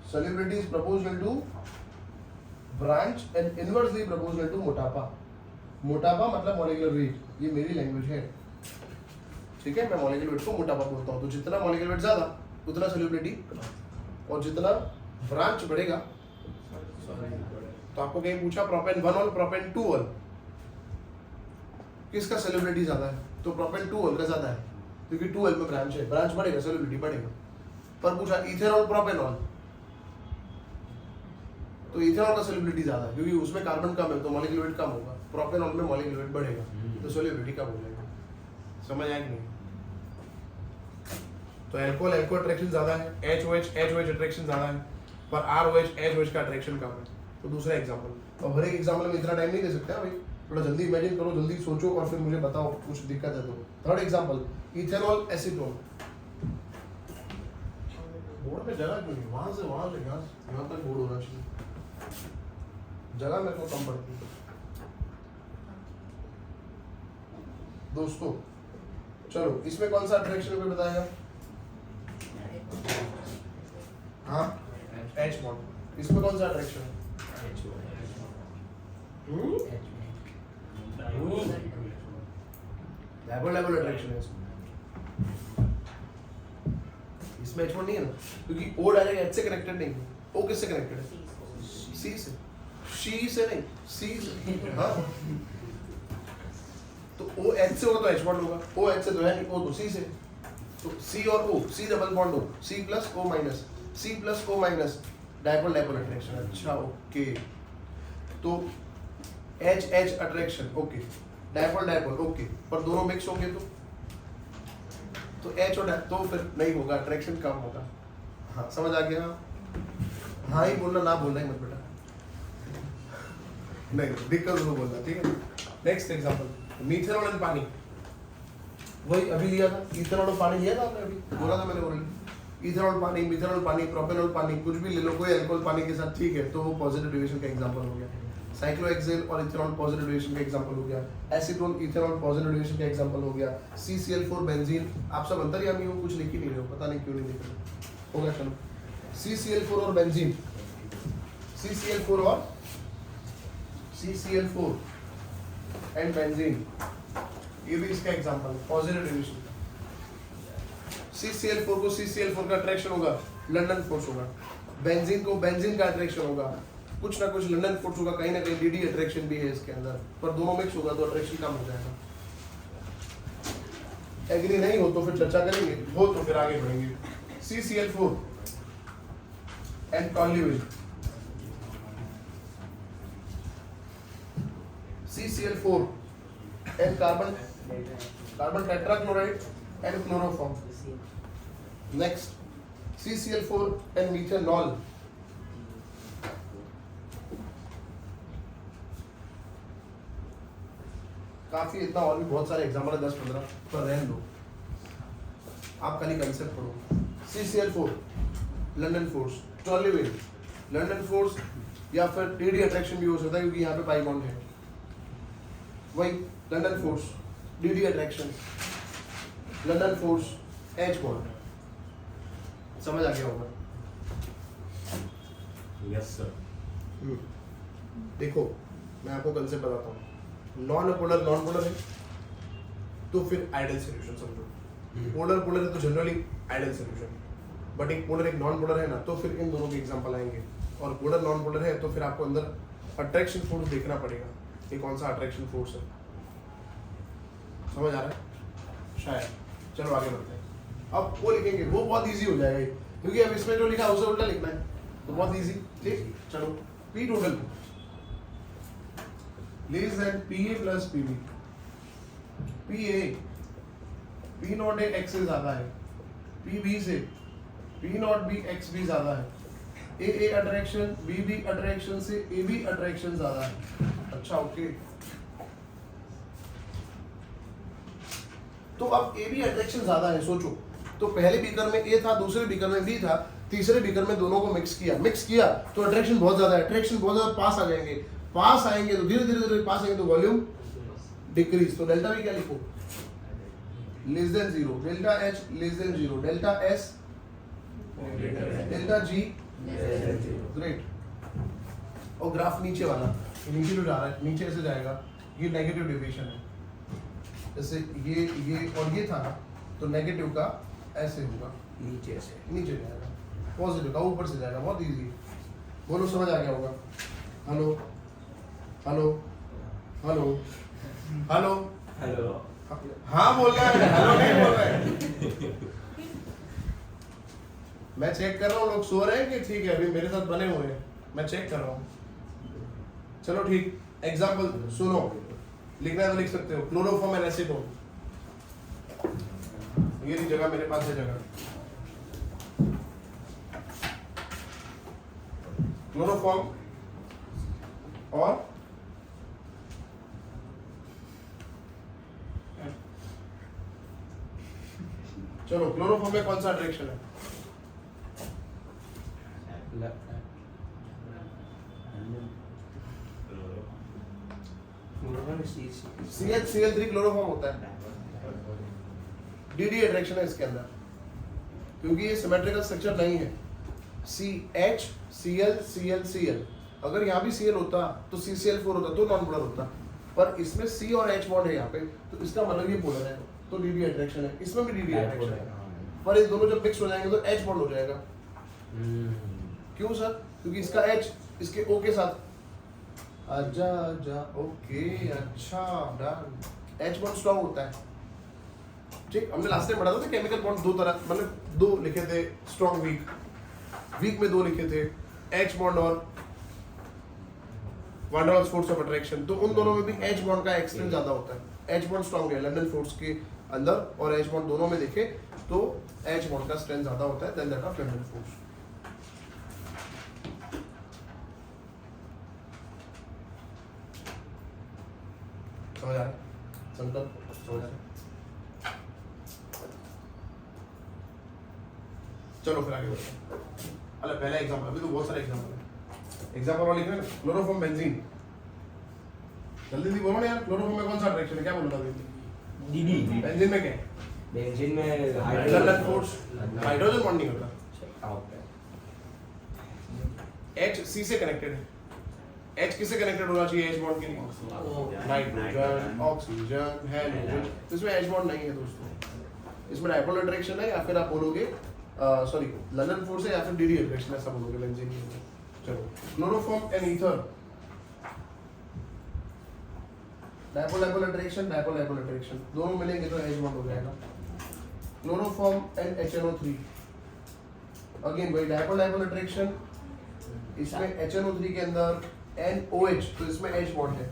solubility is proportional to branch and inversely proportional to मोटापा। मोटापा मतलब मॉलिक्यूलर वेट, ये मेरी लैंग्वेज है, ठीक है? मैं मॉलिक्यूलर वेट को मोटापा बोलता हूँ। तो जितना मॉलिक्यूलर वेट ज्यादा, उतना सॉल्युबिलिटी, और जितना ब्रांच बढ़ेगा। तो आपको कहीं पूछा प्रोपेन 1 ऑल, प्रोपेन 2 ऑल, किसका सॉल्युबिलिटी ज्यादा है? तो प्रोपेन 2 ऑल का ज्यादा है, क्योंकि 2 ऑल में ब्रांच है, ब्रांच बढ़ेगा सॉल्युबिलिटी बढ़ेगा। पर पूछा इथेनॉल, प्रोपेन ऑल, तो इथेनॉल का सॉल्युबिलिटी ज्यादा है, क्योंकि उसमें कार्बन कम है, तो मॉलिक्यूलर वेट कम होगा। प्रोपेनॉल में मॉलिक्यूलर वेट बढ़ेगा, तो सॉल्युबिलिटी कम हो जाएगा। समझ आया कि नहीं? तो अल्कोहल, अल्कोहल अट्रैक्शन ज्यादा है, HOH, HOH अट्रैक्शन ज्यादा है, पर ROH, HOH का अट्रैक्शन कम है। तो दूसरा एग्जाम्पल। और हर एक एग्जाम्पल में इतना टाइम नहीं दे सकते हैं भाई, थोड़ा जल्दी इमेजिन करो, जल्दी सोचो और फिर मुझे बताओ कुछ दिक्कत है तो। Third example, ethanol acetone. Board में जगह क्यों नहीं, वहां से यहाँ तक बोर्ड होना चाहिए, जगह मेरे को कम पड़ती है। दोस्तों चलो इसमें कौन सा अट्रैक्शन कोई बताएगा? हाँ एच बॉन्ड। इसमें कौन सा अट्रैक्शन है? डायपोल अट्रैक्शन है इसमें एच बॉन्ड नहीं है ना, क्योंकि ओ डायरेक्ट एच से कनेक्टेड नहीं है। ओ किससे कनेक्टेड है? सी से। शी से नहीं, सी से। हाँ तो ओ एच से होगा तो एच बॉन्ड होगा, ओ एच से तो है नहीं, ओ तो सी से। तो सी और O, C double bond O, C plus O minus, C plus O minus, dipole dipole attraction. अच्छा ओके, तो H H attraction okay, dipole dipole okay, पर दोनों मिक्स होंगे तो एच और तो फिर नहीं होगा, अट्रैक्शन कम होगा। हाँ समझ आ गया? हाँ ही बोलना, ना बोलना ही मत बेटा, नहीं दिक्कत हो बोलना, ठीक है। नेक्स्ट एग्जांपल, मीथेनॉल एंड पानी। वही अभी लिया था, इथेनॉल और पानी लिया था आपने, अभी बोला था मैंने ऑलरेडी। इथेनॉल पानी, मिथेनॉल पानी, प्रोपेनॉल पानी, कुछ भी ले लो, कोई अल्कोहल पानी के साथ, ठीक है, तो वो पॉजिटिव डिविजन का एग्जांपल हो गया। साइक्लोहेक्सेन और इथेनॉल पॉजिटिव डिविजन का एग्जांपल हो गया। एसीटोन इथेनॉल पॉजिटिव डिविजन का एग्जांपल हो गया। CCl4 benzene. आप सब अंतर्यामी हो, कुछ लिख ही नहीं रहे हो, पता नहीं क्यों नहीं लिख रहे हो गया। चलो CCl4 और बेंजीन, CCl4 और CCl4 एंड बेंजीन, ये भी इसका एग्जांपल, पॉजिटिव डिविजन। CCl4 को CCl4 का अट्रैक्शन होगा, लंदन फोर्स होगा। बेंजीन को बेंजीन का अट्रैक्शन होगा, कुछ ना कुछ लंदन फोर्स होगा, कहीं ना कहीं DD अट्रैक्शन भी है इसके अंदर, पर दोनों मिक्स होगा तो अट्रैक्शन कम हो जाएगा। एग्री नहीं हो तो फिर चर्चा करेंगे, हो तो फिर आगे बढ़ेंगे। CCl4 and toluene, CCl4 and carbon tetrachloride and chloroform. Next, CCl4 and methanol. काफी, इतना और भी बहुत सारे एग्जाम्पल है, 10-15, पर रहने दो, आप खाली कंसेप्ट पढ़ो। CCl4 London force, toluene London force, या फिर DD अट्रैक्शन भी हो सकता है क्योंकि यहाँ पे पाई बॉन्ड है। वही London force, DD attraction, London force, H bond. समझ आ गया होगा? Yes sir. देखो मैं आपको कंसेप्ट बताता हूँ। नॉन पोलर है तो फिर आइडियल सॉल्यूशन समझो। पोलर है तो जनरली आइडियल सॉल्यूशन, बट एक पोलर एक नॉन पोलर है ना, तो फिर इन दोनों के एग्जांपल आएंगे। और पोलर नॉन पोलर है तो फिर आपको अंदर अट्रैक्शन फोर्स देखना पड़ेगा, ये कौन सा अट्रैक्शन फोर्स है। समझ आ रहा है शायद? चलो आगे बढ़ते हैं। अब वो लिखेंगे, वो बहुत इजी हो जाएगा क्योंकि अब इसमें जो लिखा है उसे उल्टा लिखना है, तो बहुत इजी। ठीक, चलो P total less than PA plus PB। PA P not X से ज्यादा है, PB से P नॉट B X भी ज्यादा है, AA अट्रैक्शन BB अट्रैक्शन से AB अट्रैक्शन ज्यादा है। अच्छा ओके, तो अब AB अट्रैक्शन ज्यादा है, सोचो तो पहले बीकर में A था, दूसरे बीकर में B था, तीसरे बीकर में दोनों को मिक्स किया तो अट्रैक्शन बहुत ज्यादा है, अट्रैक्शन बहुत ज्यादा, पास आएंगे तो धीरे धीरे पास आएंगे तो वॉल्यूम डिक्रीज। तो डेल्टा भी क्या लिखो, less than 0, delta H less than 0, delta S delta G great. और ग्राफ नीचे वाला, नीचे जो जा रहा है, नीचे ऐसे जाएगा, ये नेगेटिव डेविएशन है, जैसे ये और ये था ना, तो नेगेटिव का ऐसे होगा, नीचे से नीचे जाएगा, पॉजिटिव का ऊपर से जाएगा। बहुत इजी, बोलो समझ आ गया होगा? Hello hello hello hello hello, हाँ बोल रहा है, हेलो नहीं बोल रहा है। मैं चेक कर रहा हूँ लोग सो रहे हैं कि ठीक है, अभी मेरे साथ बने हुए हैं, मैं चेक कर रहा हूँ। चलो ठीक, एग्जाम्पल सुनो, लिखना है तो लिख सकते हो। क्लोरोफॉर्म एंड एसीटोन, ये जगह मेरे पास है जगह। क्लोरोफॉर्म और चलो क्लोरोफॉर्म में कौन सा अट्रैक्शन है? CH3 क्लोरोफॉर्म होता है। DD अट्रैक्शन है इसके अंदर, क्योंकि ये सिमेट्रिकल स्ट्रक्चर नहीं है। CH Cl Cl Cl, अगर यहाँ भी Cl होता तो CCl4 होता तो नॉन पोलर होता, पर इसमें C और H बॉन्ड है यहाँ पे, तो इसका मतलब ये पोलर है, तो DD अट्रैक्शन है। इसमें भी DD अट्रैक्शन है, पर ये दोनों जब मिक्स हो जाएंगे तो H बॉन्ड हो जाएगा। क्यों सर? क्योंकि इसका H इसके O के साथ ओके, अच्छा डन। H बॉन्ड स्ट्रॉन्ग होता है, ठीक। हमने लास्ट टाइम पढ़ा था केमिकल बॉन्ड दो तरह, मतलब दो लिखे थे, स्ट्रॉन्ग वीक में दो लिखे थे, H बॉन्ड और van der Waals force of attraction. तो उन दोनों में भी H बॉन्ड का एक्सटेंट ज्यादा होता है। H बॉन्ड स्ट्रॉन्ग है लंदन फोर्स के अंदर, और H बॉन्ड दोनों में देखे तो H बॉन्ड का स्ट्रेंथ ज्यादा होता है than that of London force. समझ आ रहा है? संकल्प समझ आ रहा है? चलो फिर आगे बढ़ते हैं। अरे पहला एग्जांपल, अभी तो बहुत सारे एग्जांपल है। एग्जांपल और लिखना है, क्लोरोफॉर्म बेंजीन। जल्दी से बोलो ना यार, क्लोरोफॉर्म में कौन सा अट्रैक्शन है? क्या बोल रहा था? DD। बेंजीन में क्या है? बेंजीन में हाइड्रोजन फोर्स, हाइड्रोजन बॉन्ड नहीं होता। H C से कनेक्टेड है। H किससे कनेक्टेड होना चाहिए? H बॉन्ड के लिए नाइट्रोजन, ऑक्सीजन, हाइड्रोजन। तो इसमें H बॉन्ड नहीं है दोस्तों, इसमें डायपोल अट्रैक्शन है, या फिर आप बोलोगे सॉरी लंदन फोर्स है, या फिर DD अट्रैक्शन, ऐसा बोलोगे बेंजीन में। चलो chloroform and ether, dipole attraction दोनों मिलेंगे तो H बॉन्ड हो जाएगा। क्लोरोफॉर्म एंड HNO3, अगेन वही डायपोल अट्रैक्शन, इसमें HNO3 के अंदर NOH, तो इसमें H बॉन्ड है,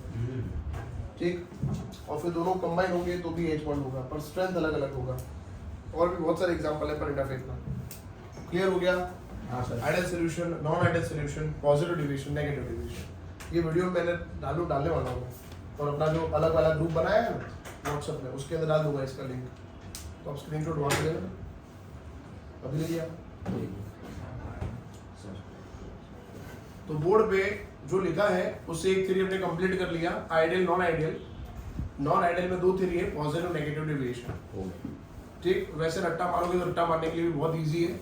ठीक। और फिर दोनों कंबाइन होंगे तो भी H बॉन्ड होगा, पर स्ट्रेंथ अलग अलग होगा। और भी बहुत सारे एग्जांपल है, पर इतना फेंकना। क्लियर हो गया? हाँ sir. Ideal solution, non ideal solution, positive division, negative division, ये वीडियो मैंने डालने वाला हूँ, और अपना जो अलग वाला ग्रुप बनाया है ना व्हाट्सएप में, उसके अंदर डाल दूंगा इसका लिंक, तो आप स्क्रीनशॉट मार लेना। अभी ले लिया? तो बोर्ड पे जो लिखा है उससे एक थ्योरी हमने कंप्लीट कर लिया, ideal non ideal. Non ideal में दो थ्योरी है, पॉजिटिव नेगेटिव डेविएशन, ठीक। वैसे रट्टा मारोगे तो रट्टा मारने के लिए भी बहुत इजी है,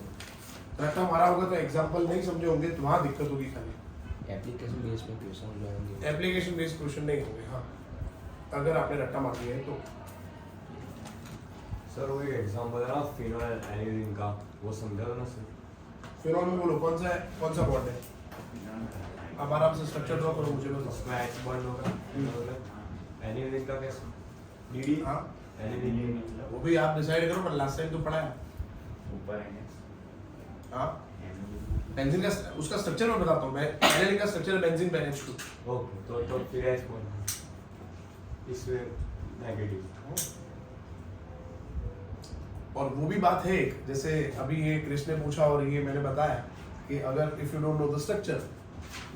रट्टा मारा होगा तो एग्जांपल नहीं समझे होंगे तो वहाँ दिक्कत होगी खाली। एप्लीकेशन बेस्ड में क्वेश्चन हो जाएंगे, एप्लीकेशन बेस्ड क्वेश्चन नहीं होंगे, हाँ, अगर आपने रट्टा मार दिया है तो। सर वो एक एग्जांपल है ना फिनोल एनिलीन का, वो समझा दो ना सर। फिनोल में बोलो कौन सा बॉन्ड है? अब आराम से स्ट्रक्चर ड्रॉ करो, मुझे बताओ। उसमें H बॉन्ड होगा, एनिलीन का कैसे? DD, हाँ एनिलीन वो भी आप डिसाइड करो, पर लास्ट टाइम तो पढ़ा है। ऊपर है हाँ बेंजीन का उसका स्ट्रक्चर मैं बताता हूँ, मैं एनिलीन का स्ट्रक्चर बेंजीन NH2। ओके, तो फिर H बॉन्ड इसमें नेगेटिव। और वो भी बात है एक, जैसे अभी ये कृष्ण ने पूछा और ये मैंने बताया कि अगर if you don't know the structure,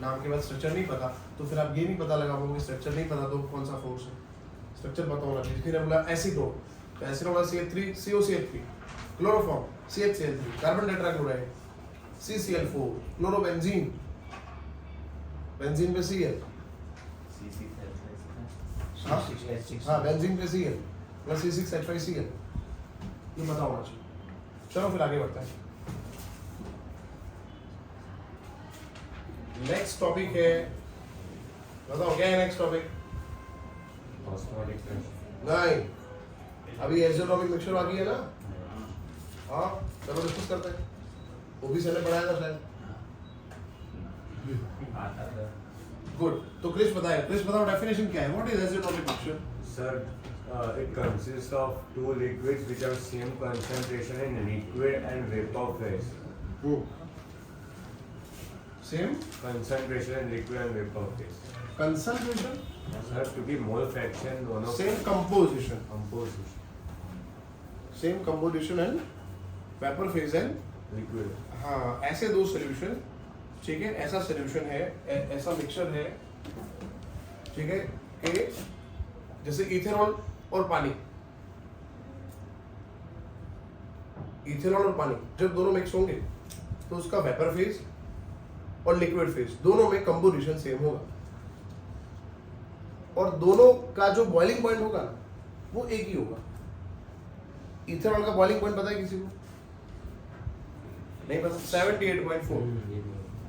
नाम के बाद स्ट्रक्चर नहीं पता, तो फिर आप ये नहीं पता लगा पाओगे, स्ट्रक्चर नहीं पता तो कौन सा फोर्स है। स्ट्रक्चर पता होना चाहिए। किसी ने बोला एसीटोन, तो एसीटोन का CH3 COCH3, chloroform CHCl3, carbon tetrachloride CCl4, chlorobenzene, benzene पे Cl, हाँ बेंजीन पे Cl प्लस C6H5Cl, ये पता होना चाहिए। चलो फिर आगे बढ़ते हैं। नेक्स्ट टॉपिक है, बताओ क्या है नेक्स्ट टॉपिक? Osmotic pressure. नहीं, अभी एज़ोटॉपिक मिक्सचर बाकी है ना। हाँ चलो डिस्कस करते हैं, वो भी सर ने पढ़ाया था शायद। गुड, तो क्रिश बताओ डेफिनेशन क्या है, what is azeotropic mixture? Sir, it consists of two liquids which have same concentration in liquid and vapor phase. Same Concentration in liquid and vapor phase. Concentration, Sir, क्योंकि mole fraction दोनों same composition, composition same composition and vapour phase and liquid. हाँ, ऐसे दो solution, ठीक है, ऐसा solution है, ऐसा मिक्सचर है ठीक है, कि जैसे इथेनॉल और पानी, इथेनॉल और पानी जब दोनों मिक्स होंगे तो उसका वेपर फेज और लिक्विड फेज दोनों में कंपोजिशन सेम होगा, और दोनों का जो बॉइलिंग पॉइंट होगा ना वो एक ही होगा। इथेनॉल का बॉइलिंग पॉइंट पता है किसी को? नहीं पता? 78.4।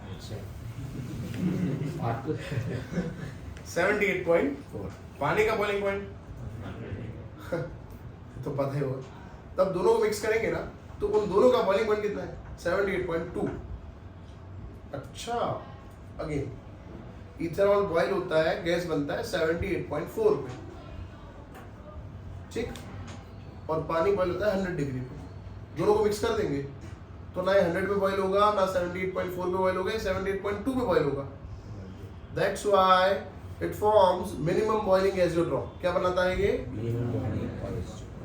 अच्छा 78.4। पानी का बॉइलिंग पॉइंट तो पता ही होगा। तब दोनों को मिक्स करेंगे ना तो उन दोनों का बॉइलिंग पॉइंट कितना है? 78.2। अच्छा, अगेन इथेनॉल बॉयल होता है, गैस बनता है 78.4 पे, ठीक, और पानी बॉयल होता है 100 डिग्री पे। दोनों को मिक्स कर देंगे तो ना ये 100 पे बॉयल होगा, ना 78.4 पे बॉयल होगा, 78.2 पे बॉयल होगा। That's why it forms minimum boiling azeotrope. क्या बनाता है ये?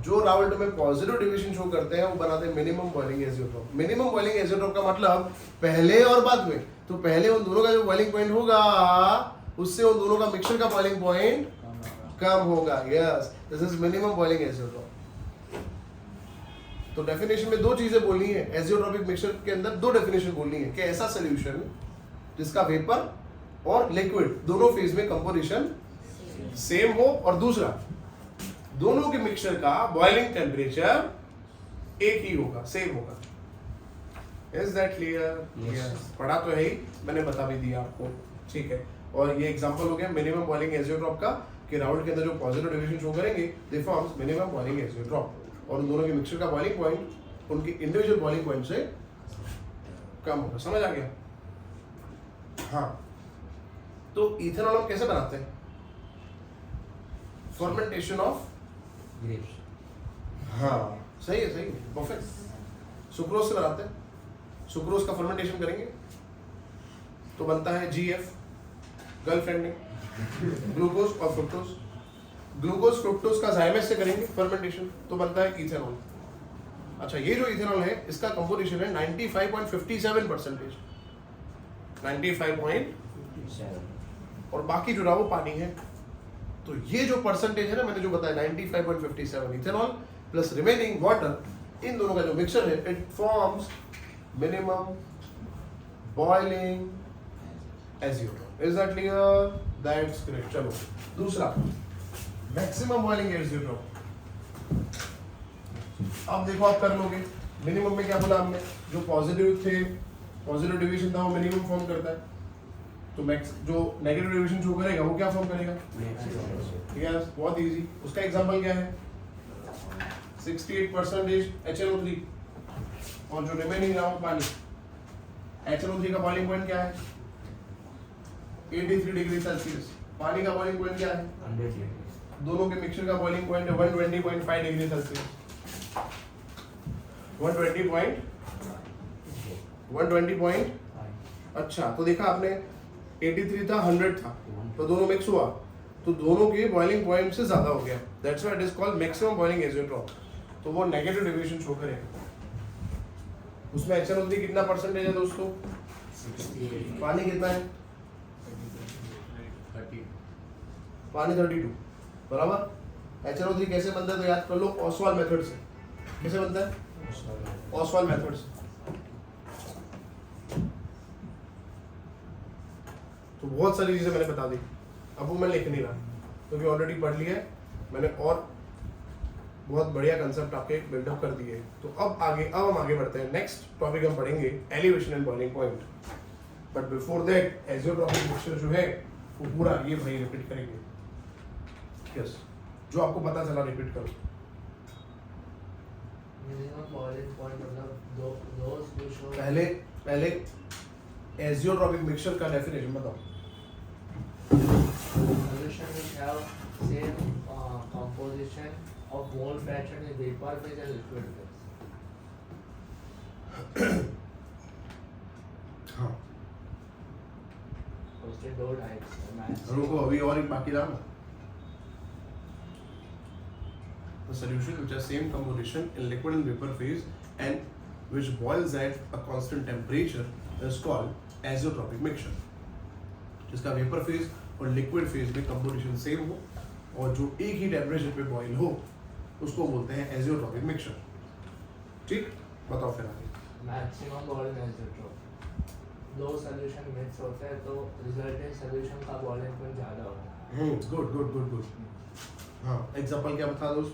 जो रावल्ट में पॉजिटिव डिविजन शो करते हैं वो बनाते हैं minimum boiling azeotrope. Minimum boiling azeotrope का मतलब पहले और बाद में, तो पहले उन दोनों का जो बॉइलिंग पॉइंट होगा उससे उन दोनों का मिक्सचर का बॉइलिंग पॉइंट कम होगा। Yes, this is minimum boiling azeotrope. तो डेफिनेशन में दो चीजें बोलनी है, एजियोट्रॉपिक मिक्सचर के अंदर दो डेफिनेशन बोलनी है कि ऐसा सॉल्यूशन जिसका वेपर और लिक्विड दोनों फेज में कंपोजिशन सेम हो, और दूसरा दोनों के मिक्सचर का बॉइलिंग टेम्परेचर एक ही होगा, सेम होगा। Is that clear? Yes. पढ़ा तो है ही, मैंने बता भी दिया आपको, ठीक है। और ये एग्जांपल हो गया मिनिमम बॉइलिंग एजियोट्रॉप का कि राउंड के अंदर जो पॉजिटिव डिविजन शो करेंगे दे फॉर्म्स मिनिमम बॉइलिंग एजियोट्रॉप, और उन दोनों के मिक्सचर का बॉइलिंग पॉइंट उनके इंडिविजुअल बॉइलिंग पॉइंट से कम होगा। समझ आ गया? हाँ, तो इथेनॉल हम कैसे बनाते हैं? Fermentation of grapes. हाँ सही है, सही है, परफेक्ट। सुक्रोज से बनाते हैं, सुक्रोज का फर्मेंटेशन करेंगे तो बनता है GF, गर्लफ्रेंड, ग्लूकोज और फ्रुक्टोज। ग्लूकोज फ्रुक्टोज का जाइमेस से करेंगे फर्मेंटेशन तो बनता है इथेनॉल। अच्छा, ये जो इथेनॉल है इसका कंपोजिशन है 95.57%, 95. और बाकी जो रहा वो पानी है। तो ये जो परसेंटेज है ना, मैंने जो बताया 95.57 इथेनॉल प्लस रिमेनिंग वाटर, इन दोनों का जो मिक्सचर है it forms minimum boiling azeotrope. Is that clear? That's great. चलो दूसरा, मैक्सिमम बॉइलिंग एजियोट्रॉप। अब देखो आप कर लोगे। मिनिमम में क्या बोला हमने? जो पॉजिटिव थे, पॉजिटिव डिविजन था वो मिनिमम फॉर्म करता है, तो मैक्स जो नेगेटिव डिविजन शो करेगा वो क्या फॉर्म करेगा? यस, बहुत इजी। उसका एग्जांपल क्या है? 68% HNO3 और जो रिमेनिंग रहा वो पानी। HNO3 का बॉइलिंग पॉइंट क्या है? 83 डिग्री सेल्सियस। पानी का बॉइलिंग पॉइंट क्या है? 100 दोनों के मिक्सचर का बॉइलिंग पॉइंट है 120.5 डिग्री सेल्सियस। 120 पॉइंट। अच्छा, तो देखा आपने 83 था, 100 था, तो दोनों मिक्स हुआ तो दोनों के बॉइलिंग पॉइंट से ज्यादा हो गया। That's why it is called maximum boiling azeotrope. तो वो नेगेटिव डिविजन शो करेगा। उसमें HNO3 कितना परसेंटेज है दोस्तों? 68. पानी कितना है? पानी 32 बराबर। HNO3 कैसे बनता है तो याद कर लो, ऑसवाल मेथड से। कैसे बनता है? ऑसवाल मेथड से। तो बहुत सारी चीजें मैंने बता दी, अब वो मैं लिख नहीं रहा क्योंकि ऑलरेडी पढ़ लिया है मैंने, और बहुत बढ़िया कंसेप्ट आपके बिल्डअप कर दिए। तो अब हम आगे बढ़ते हैं। नेक्स्ट टॉपिक हम पढ़ेंगे elevation and boiling point. But before that azeotropic mixture जो है वो पूरा ये भाई रिपीट करेंगे। यस, जो आपको पता चला रिपीट करो। मिनिमम बॉइलिंग पॉइंट मतलब दोस्त जो शो पहले एजियोट्रॉपिक मिक्सचर का डेफिनेशन बताओ। solution which have same composition of mole fraction in vapor phase and liquid phase. हाँ, Posted dot types. रुको, अभी और एक बाकी रहा ना। The solution which has same composition in liquid and vapor phase and which boils at a constant temperature is called azeotropic mixture, जिसका vapour phase और लिक्विड फेज में कंपोजिशन सेम हो और जो एक ही टेम्परेचर पे बॉईल हो उसको बोलते हैं एजियोट्रॉपिक मिक्सचर। ठीक, बताओ फिर आगे। मैक्सिमम बॉइलिंग आइसोटोप, दो सॉल्यूशन मिक्स होते हैं तो रिजल्टेंट सॉल्यूशन का बॉइलिंग पॉइंट ज़्यादा होता है। Good good good good. हाँ, एग्जांपल क्या बता दोस्त?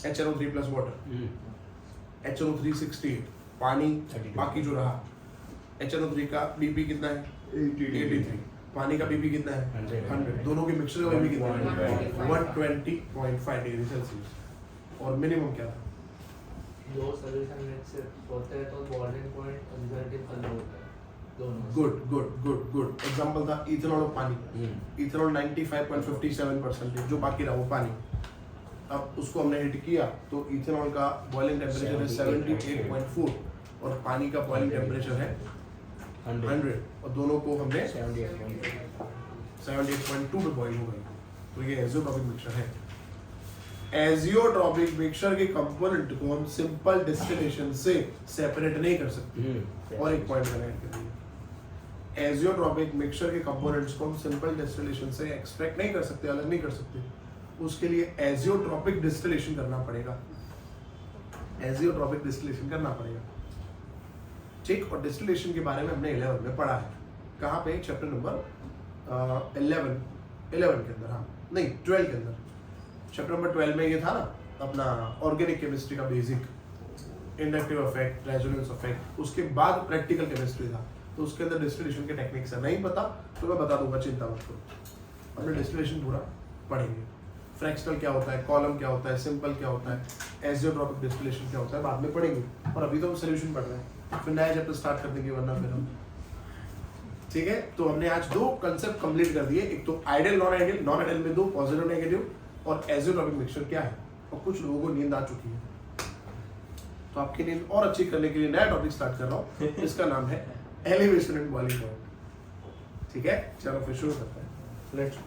HNO3 प्लस वाटर, HNO3 68, पानी 32, बाकी जो रहा। HNO3 का बीपी कितना है? 83। पानी का बीपी कितना है? 100। दोनों के मिक्सचर का बीपी कितना है? 120.5 डिग्री सेल्सियस। और मिनिमम क्या था? दो सॉल्यूशन मिक्स होते हैं तो बॉइलिंग पॉइंट रिजल्टिंग का लो होता है दोनों। Good good good good. Example था इथेनॉल और पानी। इथेनॉल 95.57% जो बाकी रहा वो पानी। अब उसको हमने हिट किया तो इथेनॉल का बॉइलिंग टेम्परेचर है 78.4 और पानी का बॉइलिंग टेम्परेचर है 100 और दोनों को हमने 78.2 पे बॉइल हो गई। तो ये एजियोट्रॉपिक मिक्सचर है। एजियोट्रॉपिक मिक्सचर के कंपोनेंट को हम सिंपल डिस्टिलेशन से सेपरेट नहीं कर सकते। और एक पॉइंट मैंने ऐड कर दिया, एजियोट्रॉपिक मिक्सचर के कंपोनेंट्स को हम सिंपल डिस्टिलेशन से एक्सट्रैक्ट नहीं कर सकते, अलग नहीं कर सकते। उसके लिए एजियोट्रॉपिक डिस्टिलेशन करना पड़ेगा। एजियोट्रॉपिक डिस्टिलेशन करना पड़ेगा। ठीक, और डिस्टिलेशन के बारे में हमने 11 में पढ़ा है। कहाँ पे? चैप्टर नंबर 11 के अंदर। हाँ नहीं, 12 के अंदर। चैप्टर नंबर 12 में ये था ना अपना ऑर्गेनिक केमिस्ट्री का basic, inductive effect, resonance effect. उसके बाद प्रैक्टिकल केमिस्ट्री था तो उसके अंदर डिस्टिलेशन के टेक्निक्स है। नहीं पता तो मैं बता दूंगा, चिंता मत करो। हमने डिस्टिलेशन पूरा पढ़ेंगे। फ्रैक्शनल क्या होता है, कॉलम क्या होता है, सिंपल क्या होता है, एजियोट्रॉपिक डिस्टिलेशन क्या होता है, बाद में पढ़ेंगे। और अभी तो हम सोल्यूशन पढ़ रहे हैं, फिर नया चैप्टर स्टार्ट कर देंगे वरना फिर हम। ठीक है, तो हमने आज दो कंसेप्ट कंप्लीट कर दिए। एक तो ideal non ideal, non ideal में दो, पॉजिटिव नेगेटिव, और एजियोट्रॉपिक मिक्सचर क्या है। और कुछ लोगों को नींद आ चुकी है तो आपकी नींद और अच्छी करने के लिए नया टॉपिक स्टार्ट कर रहा हूँ। इसका नाम है एलिवेशन एंड बॉइलिंग पॉइंट। ठीक है, चलो फिर शुरू करते हैं। Let's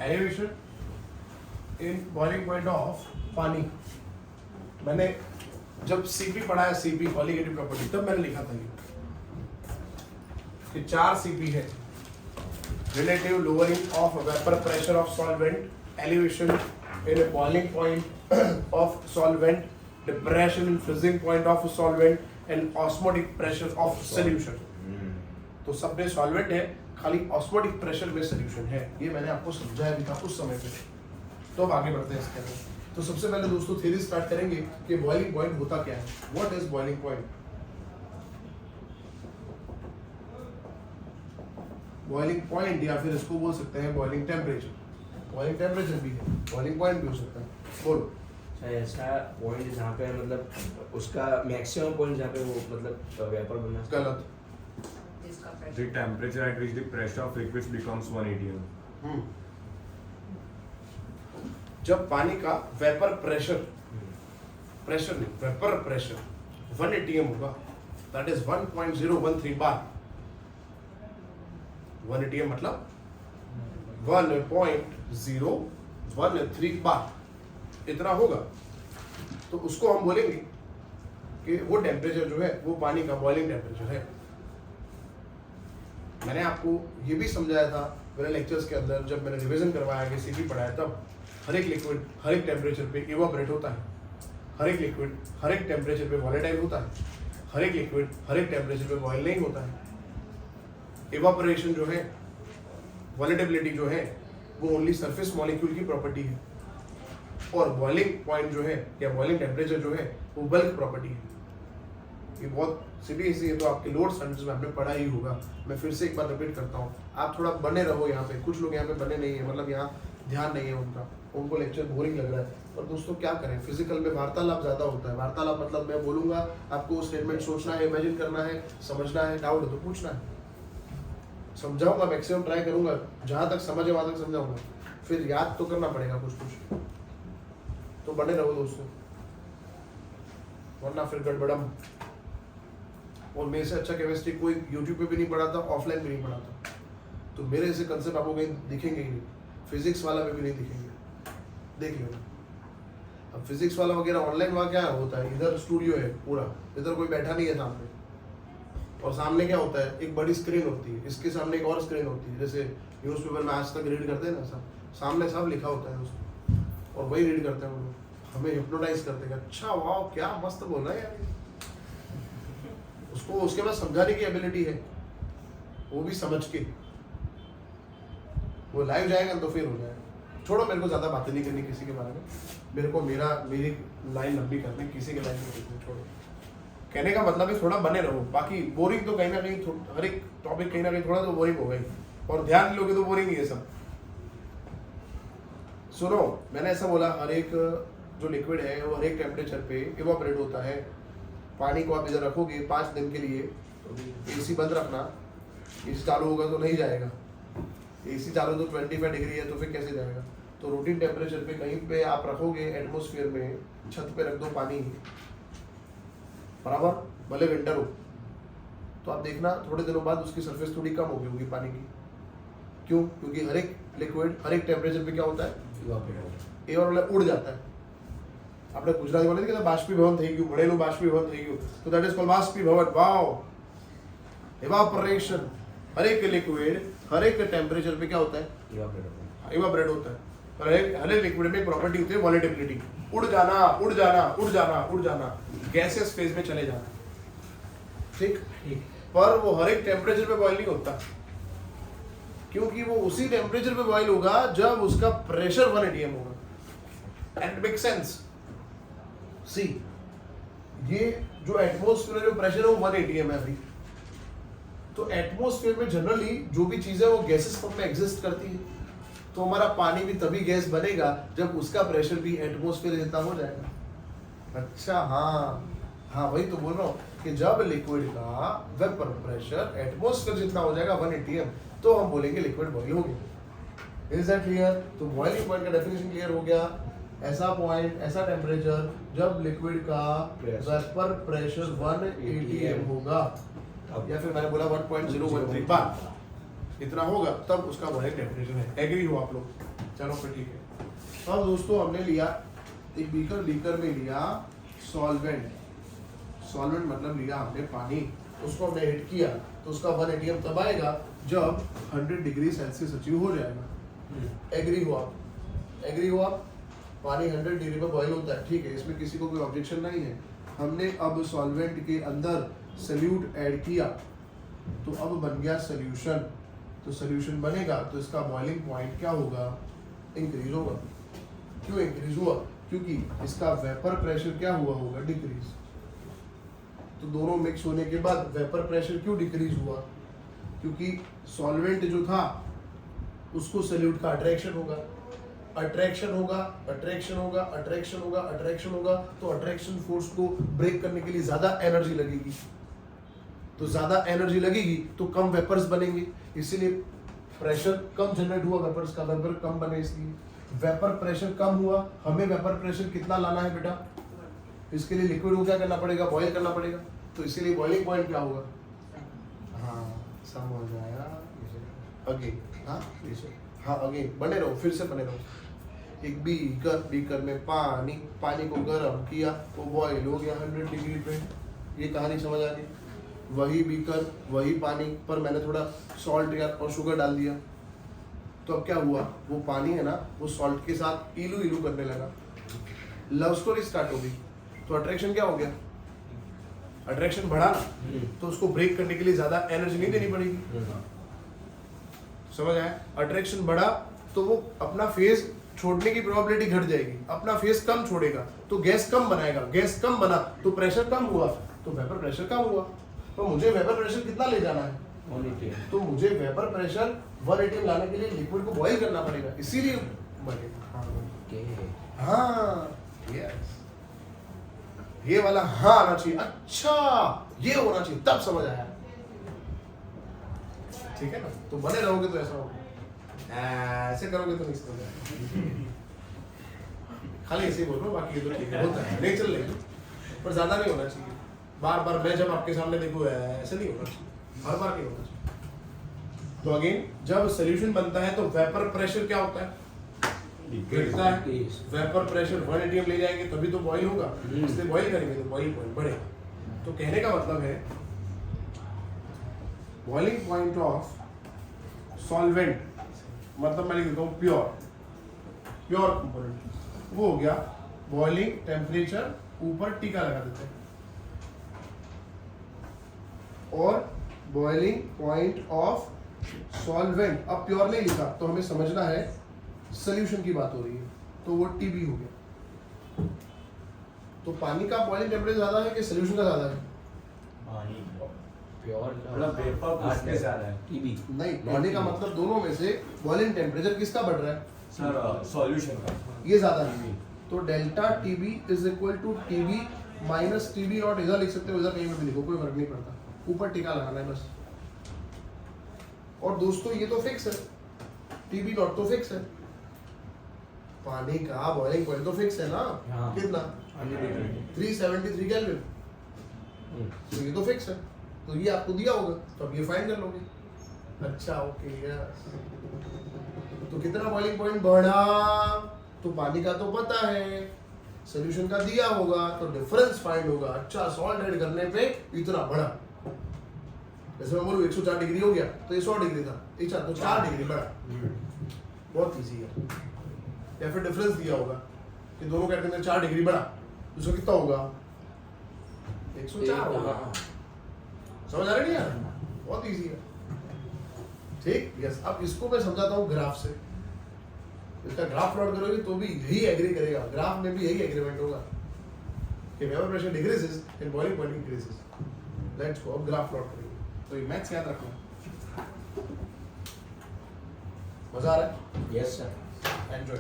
elevation in boiling point of पानी। मैंने जब सीपी पढ़ा है, सीपी कॉलिगेटिव प्रॉपर्टी, तब मैंने लिखा था ये कि 4 सीपी है। Relative lowering of vapour pressure of solvent, elevation in A boiling point of solvent, depression in freezing point of solvent and osmotic pressure of solution. तो सब में सॉल्वेंट है, खाली ऑस्मोटिक प्रेशर में सॉल्यूशन है। ये मैंने आपको समझाया भी था उस समय पे। तो अब आगे बढ़ते हैं इसके अंदर। तो सबसे पहले दोस्तों थ्योरी स्टार्ट करेंगे कि बॉइलिंग पॉइंट होता क्या है। What is boiling point? Boiling point या फिर इसको बोल सकते हैं बॉइलिंग टेम्परेचर। बॉइलिंग टेम्परेचर भी है, बॉइलिंग पॉइंट भी हो सकता है। बोलो। ऐसा पॉइंट जहाँ पे मतलब उसका मैक्सिमम पॉइंट जहाँ पे वो मतलब वेपर बनना। गलत। The temperature at which the pressure of liquids becomes 1 atm. जब पानी का वेपर प्रेशर, प्रेशर नहीं, वेपर प्रेशर 1 atm होगा, दैट इज 1.013 बार। 1 atm मतलब 1.013 बार, इतना होगा। तो उसको हम बोलेंगे कि वो टेम्परेचर जो है वो पानी का बॉइलिंग टेम्परेचर है। मैंने आपको ये भी समझाया था मेरे लेक्चर्स के अंदर, जब मैंने रिवीजन करवाया कि सीपी पढ़ाया, तब हर एक लिक्विड हर एक टेम्परेचर पे इवापोरेट होता है, हर एक लिक्विड हर एक टेम्परेचर पे वॉलेटाइल होता है, हर एक लिक्विड हर एक टेम्परेचर पे बॉयल नहीं होता है। इवापोरेशन जो है, वॉलेटिलिटी जो है, वो ओनली सरफेस मॉलिक्यूल की प्रॉपर्टी है, और बॉइलिंग पॉइंट जो है या बॉइलिंग टेम्परेचर जो है वो बल्क प्रॉपर्टी है। ये बहुत सीधी है, तो आपके लोड स्टैंडर्ड्स में आपने पढ़ा ही होगा। मैं फिर से एक बार रिपीट करता हूँ, आप थोड़ा बने रहो यहाँ पे। कुछ लोग यहाँ पे बने नहीं है, मतलब यहाँ ध्यान नहीं है उनका, उनको लेक्चर बोरिंग लग रहा है। और दोस्तों क्या करें, फिजिकल में वार्तालाप ज़्यादा होता है। वार्तालाप मतलब मैं बोलूँगा, आपको स्टेटमेंट सोचना है, इमेजिन करना है, समझना है, डाउट है तो पूछना है, समझाऊंगा, मैक्सिमम ट्राई करूंगा, जहाँ तक समझ है वहाँ तक समझाऊंगा। फिर याद तो करना पड़ेगा कुछ कुछ, तो बने रहो दोस्तों, वरना फिर गड़बड़म। और मेरे से अच्छा केमिस्ट्री कोई यूट्यूब पे भी नहीं पढ़ाता, ऑफलाइन भी नहीं पढ़ाता, तो मेरे ऐसे कंसेप्ट आपको कहीं दिखेंगे ही नहीं, फिजिक्स वाला में भी नहीं दिखेंगे, देख लेना। अब फिजिक्स वाला वगैरह ऑनलाइन वहाँ क्या होता है, इधर स्टूडियो है पूरा, इधर कोई बैठा नहीं है सामने, और सामने क्या होता है, एक बड़ी स्क्रीन होती है, इसके सामने एक और स्क्रीन होती है, जैसे न्यूज़पेपर में आज तक रीड करते हैं ना, सब सामने सब लिखा होता है उसमें, और वही रीड करते हैं वो लोग, हमें हिप्नोटाइज करते हैं। अच्छा वाह क्या मस्त बोल रहा है यार, उसको उसके बाद समझाने की एबिलिटी है, वो भी समझ के। वो लाइव जाएगा तो फिर हो जाएगा। छोड़ो, मेरे को ज़्यादा बातें नहीं करनी किसी के बारे में, मेरे को मेरी लाइन लंबी करनी, किसी के लाइन में नहीं, छोड़ो। कहने का मतलब है थोड़ा बने रहो, बाकी बोरिंग तो कहीं ना कहीं, हर एक टॉपिक कहीं ना कहीं थोड़ा तो बोरिंग हो गई, और ध्यान लोगे तो बोरिंग ही है सब। सुनो, मैंने ऐसा बोला, हर एक जो लिक्विड है वो हर एक टेम्परेचर पे इवापोरेट होता है। पानी को आप इधर रखोगे 5 दिन के लिए, तो एसी बंद रखना, एसी चालू होगा तो नहीं जाएगा, एसी चालू तो 25 डिग्री है तो फिर कैसे जाएगा। तो रूटीन टेम्परेचर पे कहीं पे आप रखोगे एटमॉस्फेयर में, छत पे रख दो पानी बराबर, भले विंटर हो, तो आप देखना थोड़े दिनों बाद उसकी सरफेस थोड़ी कम हो गई होगी पानी की। क्यों? क्योंकि हर एक लिक्विड हर एक टेम्परेचर पे क्या होता है, एयर वाला उड़ जाता है। આપણે ગુજરાતી બોલે કે બાષ્પીભવન થઈ ગયું, ભળેલું બાષ્પીભવન થઈ ગયું, તો દેટ ઇઝ કોલ્ડ બાષ્પીભવન। વાવ, इवापोरेशन। हर एक लिक्विड हर एक टेम्परेचर पे क्या होता है, इवापोरेट होता है। हर एक लिक्विड में एक प्रॉपर्टी होती है वॉलेटिलिटी, उड़ जाना उड़ जाना उड़ जाना उड़ जाना, गैसेस फेज में चले जाना, ठीक। पर वो हर एक टेम्परेचर पे बॉयल नहीं होता, क्योंकि वो उसी टेम्परेचर पे बॉयल होगा जब उसका प्रेशर 1 atm होगा। And make sense. सी, ये जो एटमॉस्फेयर जो प्रेशर है वो 1 atm है अभी, तो एटमॉस्फेयर में जनरली जो भी चीजें वो गैसेस फॉर्म में एग्जिस्ट करती है, तो हमारा पानी भी तभी गैस बनेगा जब उसका प्रेशर भी एटमॉस्फेयर जितना हो जाएगा। अच्छा, हाँ वही तो बोल रहा हूँ कि जब लिक्विड का वेपर प्रेशर एटमॉस्फेयर जितना हो जाएगा 1 atm, तो हम बोलेंगे लिक्विड बॉयल हो गया। Is that clear? तो बॉइलिंग पॉइंट का डेफिनेशन क्लियर हो गया। ऐसा पॉइंट, ऐसा टेम्परेचर जब लिक्विड का वेपर प्रेशर 1 atm होगा, या फिर मैंने बोला 1.013 बार इतना होगा, तब उसका बॉइलिंग टेम्परेचर है। एग्री हो आप लोग? चलो फिर ठीक है। अब दोस्तों हमने लिया एक बीकर में लिया सॉल्वेंट मतलब लिया हमने पानी, उसको हमने हिट किया, तो उसका 1 atm तब आएगा जब 100 डिग्री सेल्सियस अचीव हो जाएगा। एग्री हो आप? एग्री हो आप? पानी 100 डिग्री पर बॉयल होता है, ठीक है, इसमें किसी को कोई ऑब्जेक्शन नहीं है। हमने अब सॉल्वेंट के अंदर सल्यूट ऐड किया, तो अब बन गया सॉल्यूशन। तो सॉल्यूशन बनेगा तो इसका बॉइलिंग पॉइंट क्या होगा, इंक्रीज होगा। क्यों इंक्रीज हुआ? क्योंकि इसका वेपर प्रेशर क्या हुआ होगा, डिक्रीज। तो दोनों मिक्स होने के बाद वेपर प्रेशर क्यों डिक्रीज हुआ? क्योंकि सॉल्वेंट जो था उसको सॉल्यूट का अट्रैक्शन होगा, अट्रैक्शन होगा, अट्रैक्शन होगा, अट्रैक्शन होगा, अट्रैक्शन होगा, तो अट्रैक्शन फोर्स को ब्रेक करने के लिए ज्यादा एनर्जी लगेगी, तो ज्यादा एनर्जी लगेगी तो कम वेपर्स बनेंगे, इसीलिए प्रेशर कम जनरेट हुआ वेपर्स का, वेपर कम बने इसलिए। वेपर प्रेशर कम हुआ, हमें वेपर प्रेशर कितना लाना है बेटा? इसके लिए लिक्विड को क्या करना पड़ेगा, बॉयल करना पड़ेगा, तो इसीलिए बॉइलिंग पॉइंट क्या होगा? हाँ समझ आया? अगेन, हाँ अगेन बने रहो, फिर से बने रहो। एक बीकर में पानी को गर्म किया, वो बॉयल हो गया 100 डिग्री पे। ये कहानी समझ आ गई? वही बीकर वही पानी, पर मैंने थोड़ा सॉल्ट या और शुगर डाल दिया, तो अब क्या हुआ, वो पानी है ना, वो सॉल्ट के साथ इलू करने लगा, लव स्टोरी स्टार्ट हो गई। तो अट्रैक्शन क्या हो गया, अट्रैक्शन बढ़ा ना, तो उसको ब्रेक करने के लिए ज्यादा एनर्जी नहीं देनी पड़ेगी। समझ आया? अट्रैक्शन बढ़ा तो वो अपना फेज छोड़ने की प्रोबेबिलिटी घट जाएगी, अपना फेज कम छोड़ेगा तो गैस कम बनाएगा, गैस कम बना तो प्रेशर कम हुआ, तो वेपर प्रेशर कम हुआ। तो मुझे वेपर प्रेशर कितना ले जाना है, 1 atm। तो मुझे वेपर प्रेशर 1 atm लाने के लिए लिक्विड को बॉईल करना पड़ेगा, इसीलिए बनेगा। हाँ यस, ये वाला हाँ आना चाहिए, अच्छा ये होना चाहिए, तब समझ आया। ठीक है ना? तो बने रहोगे तो ऐसा होगा। ऐसे करोगे तो नहीं समझ खाली ऐसे ही बोल रहा हूँ, बाकी ये तो ठीक है, होता है नेचुरल है, पर ज्यादा नहीं होना चाहिए। बार बार मैं जब आपके सामने देखूँ ऐसे नहीं होना चाहिए, हर बार नहीं होना चाहिए। तो अगेन जब सोल्यूशन बनता है तो वेपर प्रेशर क्या होता है, गिरता है। वेपर प्रेशर 1 atm ले जाएंगे तभी तो बॉईल होगा, इसलिए बॉईल करेंगे तो बॉइलिंग पॉइंट बढ़ेगा। तो कहने का मतलब है बॉइलिंग पॉइंट ऑफ सॉल्वेंट, मतलब मैं लिख देता हूँ प्योर कंपोनेंट, वो हो गया बॉइलिंग टेम्परेचर, ऊपर टीका लगा देते हैं। और बॉइलिंग पॉइंट ऑफ सॉल्वेंट, अब प्योर नहीं लिखा तो हमें समझना है सॉल्यूशन की बात हो रही है, तो वो टीबी हो गया। तो पानी का बॉइलिंग टेम्परेचर ज्यादा है कि सॉल्यूशन का ज्यादा है? प्योर मतलब वेपर उसके ज्यादा है। टीबी नहीं, कहने का मतलब दोनों में से बॉइलिंग टेम्परेचर किसका बढ़ रहा है? सर सॉल्यूशन का ये ज्यादा है। तो delta TB is equal to TB minus TB naught, इधर लिख सकते हो इधर कहीं पे भी लिखो, कोई फर्क नहीं पड़ता, ऊपर टीका लगाना है बस। और दोस्तों ये तो फिक्स है, टीबी नॉट तो फिक्स है, पानी का बॉइलिंग पॉइंट तो फिक्स है ना। हाँ। कितना? 373 केल्विन, तो ये तो फिक्स है, तो ये आपको दिया होगा तो आप ये फाइंड कर लोगे। अच्छा ओके यस, तो कितना बॉइलिंग पॉइंट बढ़ा? तो पानी का तो पता है, सॉल्यूशन का दिया होगा तो डिफरेंस फाइंड होगा। अच्छा सॉल्ट ऐड करने पे इतना बढ़ा, जैसे मैं बोलूँ 104 डिग्री हो गया तो ये 100 डिग्री था, अच्छा तो 4 डिग्री बढ़ा। बहुत इजी है। या फिर डिफरेंस दिया होगा कि दोनों के अंदर 4 डिग्री बढ़ा, उसको कितना होगा? 104 होगा। समझ आ रहा नहीं यार? बहुत इजी है। ठीक यस। अब इसको मैं समझाता हूँ ग्राफ से। इसका ग्राफ प्लॉट करोगे तो भी यही एग्री करेगा, ग्राफ में भी यही एग्रीमेंट होगा कि vapour pressure decreases and boiling point increases. Let's go, अब ग्राफ प्लॉट करेंगे। तो ये मैथ्स याद रखना। मजा आ रहा है? Yes sir. एंजॉय।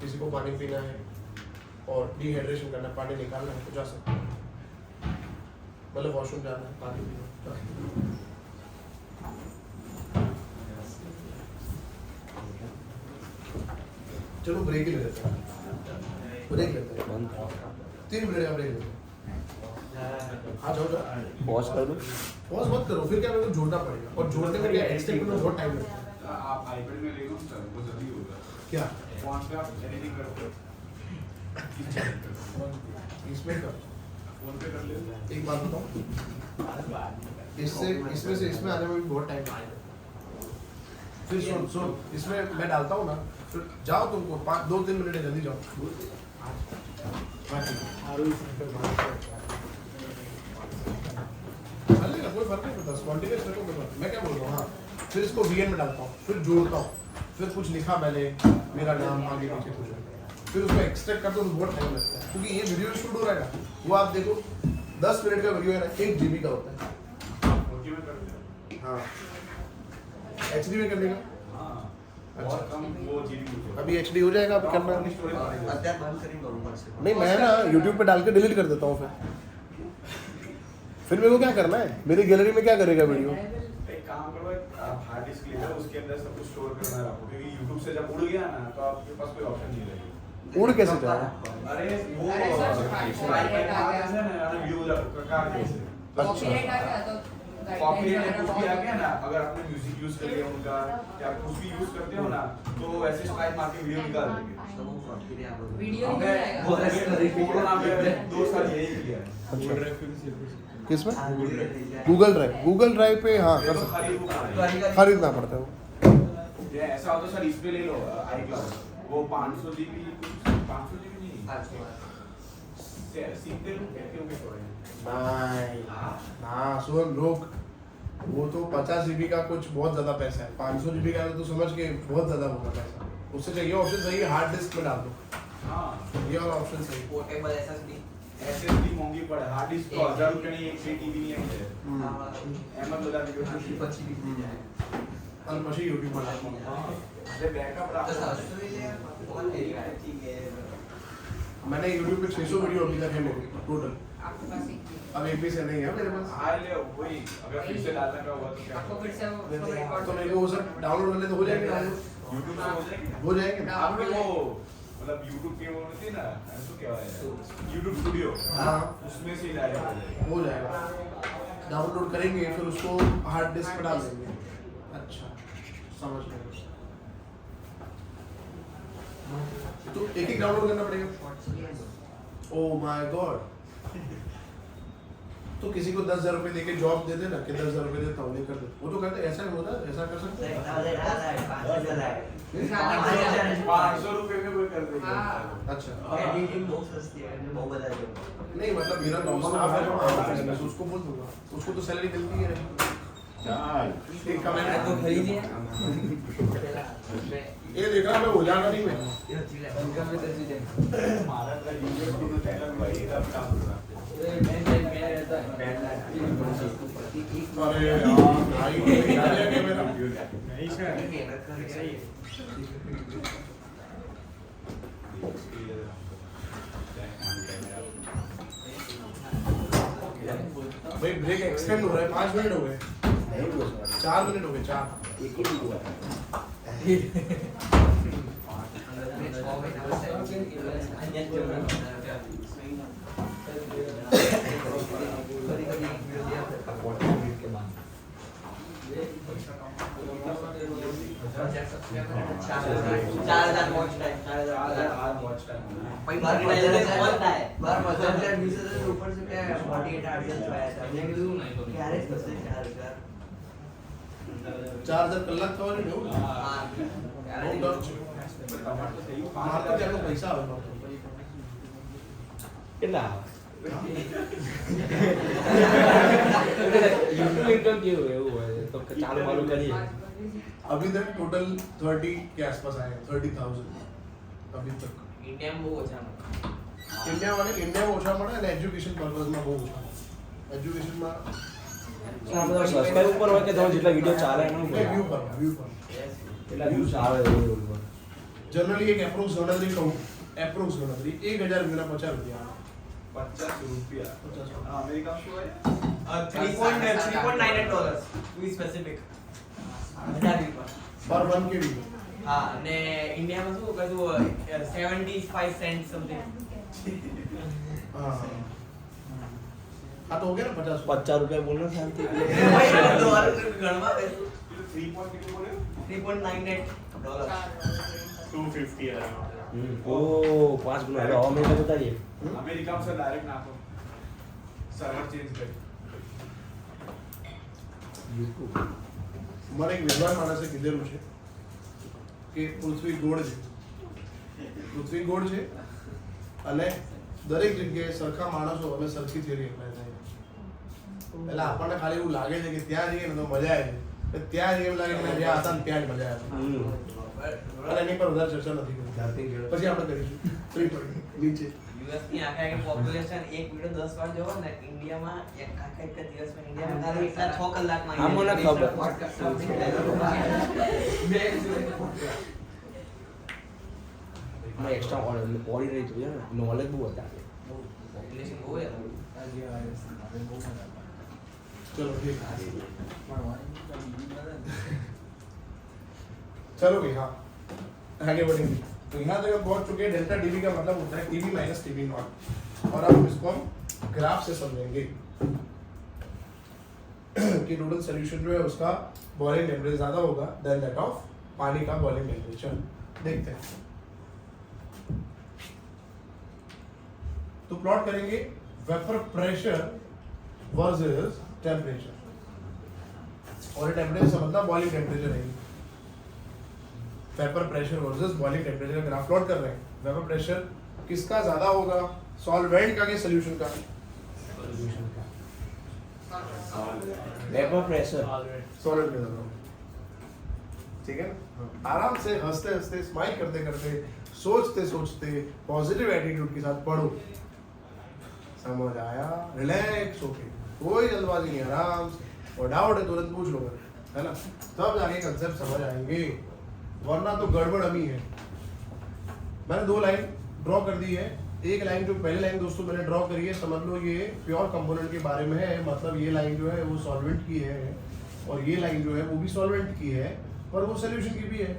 किसी को पानी पीना है और डिहाइड्रेशन करना है, पानी निकालना है तो जा सकते हैं, मतलब वॉशरूम जाना है, पानी पीना। चलो ब्रेक ही ले लेते हैं, ब्रेक लेते हैं, 3 मिनट का ब्रेक लेते हैं। हाँ जाओ जाओ, पॉज कर दो। पॉज मत करो, फिर क्या मेरे को जोड़ना पड़ेगा, और जोड़ने में क्या एक्सटेंड करने में बहुत टाइम लगता है। आप आईपैड में ले लो सर, वो जल्दी होगा। क्या फोन पे आप एडिटिंग करते हो, इसमें कर, फोन पे कर ले। एक बात बताओ, इससे इसमें से इसमें आने में भी बहुत टाइम लगेगा। फिर सुन इसमें मैं डालता हूँ ना, फिर जाओ तुमको 2-3 मिनट जल्दी जाओ। चलेगा, कोई फर्क नहीं पड़ता, स्पॉन्टेनियस रखो कोई फर्क। मैं क्या बोल रहा हूँ, हाँ फिर इसको वीएन में डालता हूँ, फिर जोड़ता हूँ, फिर कुछ लिखा मैंने, मेरा नाम आगे पीछे कुछ, फिर उसको एक्सट्रैक्ट करते हो तो बहुत टाइम लगता है, क्योंकि ये वीडियो शूट हो रहा है ना, वो आप देखो 10 मिनट का वीडियो है ना, 1 GB का होता है। फोन में कर ले। हाँ HD में करने का, हाँ, अच्छा। बहुत कम वो जीबी। अभी HD हो जाएगा, अभी करना अपनी स्टोरी बना दे। नहीं, मैं ना YouTube पे डाल के डिलीट कर देता हूँ। फिर मेरे को क्या करना है, मेरी गैलरी में क्या करेगा वीडियो? एक काम करो, एक हार्ड डिस्क ले लो, उसके अंदर सब कुछ स्टोर करना रखो, क्योंकि YouTube से जब उड़ गया ना तो आपके पास कोई ऑप्शन नहीं रहेगा। उड़ कैसे जाएगा? अरे वो अरे सर, iPad ना वीडियो का कैसे कॉपीराइट आ गया तो कॉपीराइट कुछ भी आ गया ना, अगर आपने म्यूजिक यूज कर लिया उनका या कुछ भी यूज करते हो ना, तो वैसे स्ट्राइक मार के वीडियो निकाल देंगे। वीडियो निकल जाएगा। कोरोना में 2 साल यही किया है। किसमें? गूगल ड्राइव पे हाँ कर सकते हैं, खरीदना पड़ता है वो। ये ऐसा हो तो सर इस पे ले लो iCloud, वो 500 GB 500 GB नहीं सीखते लोग कहते होंगे थोड़े। नहीं हाँ सुन लोग, वो तो 50 GB का कुछ बहुत ज्यादा पैसा है, 500 GB का तो समझ के बहुत ज्यादा होगा पैसा। उससे चाहिए ऑप्शन सही है, हार्ड डिस्क में डाल दो, हाँ ये वाला ऑप्शन सही है। पोर्टेबल SSD महंगी पड़े, हार्ड डिस्क तो 1000 रुपये नहीं, एक टीवी नहीं है। अहमद बता वीडियो अल्पशी यूट्यूब पर डालता हूँ। अरे बैकअप रखो। मैंने यूट्यूब पे 600 वीडियो अभी तक है मेरे टोटल। आपके पास एक अब एक भी से नहीं है मेरे पास। हाँ ले वही अगर फिर से डालने का हुआ तो क्या आपको फिर से वो उसको तो रिकॉर्ड मेरे को वो सब डाउनलोड करने तो हो जाएंगे डाउनलोड यूट्यूब से हो जाएगी हो जाएंगे ना। आपके वो मतलब यूट्यूब के वो होती है ना तो क्या है यूट्यूब स्टूडियो हाँ उसमें से डायरेक्ट हो जाएगा हो जाएगा, डाउनलोड करेंगे फिर उसको हार्ड डिस्क पर डाल देंगे। अच्छा समझ गए। तो एक एक डाउनलोड करना पड़ेगा। Oh my God. तो किसी को 10,000 रुपए देके जॉब दे देना कि 10,000 रुपए देता हूँ, नहीं कर दे वो तो कहते ऐसा नहीं होता, ऐसा कर सकते हैं। 500 रुपए में कोई कर देगा हाँ। अच्छा एडिटिंग बहुत सस्ती है मैंने बहुत बता दिया नहीं मतलब मेरा नॉर्मल स्टाफ है मैं उसको बोल दूंगा, उसको तो सैलरी मिलती है। एक कमेंट तो खरीदिए ये देखा मैं हो जाएगा नहीं मैं। उनका भी तो चीज है हमारा का यूट्यूब तो चैनल वही सब काम कर रहा है अरे यार भाई यार ये मेरा नहीं सर भाई ब्रेक एक्सटेंड हो रहा है, 5 मिनट हो गए, 4 मिनट हो गए, 4 एक ही हुआ चार्जर कलाक तो नहीं हो मार तो क्या पैसा આવે કેટલા YouTube ઇન્કમ કેવું એવું હોય તો ચાલુ માલુ કરીએ अभी तक टोटल 30 के आसपास आए हैं, 30,000 अभी तक। इंडिया में बहुत अच्छा इंडिया में ओछा મળે અને એજ્યુકેશન પર્પઝ માં બહુ ઓછા એજ્યુકેશન માં સબસ્ક્રાઇબ ઉપર હોય કે તમે જેટલા વિડિયો ચાલે એનું વ્યૂ પર કેટલા વ્યૂઝ આવે એવું जनरली एक अप्रोक्स गणतरी कहूँ, अप्रोक्स गणतरी 1,000 गुना 50 रुपया 50 रुपया 50 अमेरिका में हुआ है 3.98 डॉलर्स टू बी स्पेसिफिक पर वन के वीडियो। હા ને ઇન્ડિયામાં શું કશું 75 સેન્ટ સમથિંગ हाँ हाँ तो हो गया ना 50 50 रुपया बोलना शांति ડોલર ગણવા 3 पॉइंट कितने बोले 3.98 डॉलर 250 अराउंड ओ 5 गुना है और मेरे बताइए अमेरिका में से डायरेक्ट नाखो सर्वर चेंज कर મને એક વિદ્વાન માણસે કીધેલું છે કે પૃથ્વી ગોળ છે અને દરેક જગ્યાએ સરખા માણસો અને સરખી થિયરી એપ્લાય થાય એટલે આપણને ખાલી એવું લાગે છે કે ત્યાં જઈએ ને તો મજા આવે છે ત્યાં જઈએ એવું લાગે કે જ્યાં હતા ને ત્યાં જ મજા આવે અને એની પર વધારે ચર્ચા નથી કરવી પછી આપણે કરીશું 3 પોઈન્ટ નીચે યુએસ ની આખા આખી પોપ્યુલેશન એક વિડિયો 10 વાર જોવો ને ઇન્ડિયામાં એક આખા એક દિવસમાં ઇન્ડિયામાં ખાલી એટલા 6 કલાકમાં આ મને ખબર मैं एक्स्ट्रा पढ़ी रही थी ना नॉलेज बहुत बता दे પોપ્યુલેશન બહુ है चलो ठीक है चलो भाई हाँ आगे बढ़ेंगे तो यहाँ तक पहुंच चुके हैं। डेल्टा टीवी का मतलब होता है टीवी माइनस टीवी नॉट और अब इसको हम ग्राफ से समझेंगे कि टोटल सॉल्यूशन जो है उसका बॉइलिंग टेम्परेचर ज्यादा होगा देन दैट ऑफ पानी का बॉइलिंग टेम्परेचर। देखते हैं तो प्लॉट करेंगे वेपर प्रेशर वर्सेस टेम्परेचर और टेम्परेचर से मतलब बॉइलिंग टेम्परेचर है। Vapour pressure versus boiling temperature का ग्राफ प्लॉट कर रहे हैं। वेपर प्रेशर किसका ज्यादा होगा, सॉल्वेंट का कि सॉल्यूशन का? वेपर प्रेशर सॉल्वेंट का ज्यादा होगा। ठीक है ना? आराम से हंसते हंसते स्माइल करते करते सोचते सोचते पॉजिटिव एटीट्यूड के साथ पढ़ो। समझ आया? रिलैक्स होके, कोई जल्दबाजी नहीं, आराम से, और डाउट है तुरंत पूछ लो, है ना? तब जाके कंसेप्ट समझ आएंगे, वरना तो गड़बड़ अभी है। मैंने 2 लाइन ड्रॉ कर दी है एक लाइन जो पहली लाइन दोस्तों मैंने ड्रॉ करी है, समझ लो ये प्योर कंपोनेंट के बारे में है, मतलब ये लाइन जो है वो सॉल्वेंट की है और ये लाइन जो है वो भी सॉल्वेंट की है, पर वो सोल्यूशन की भी है।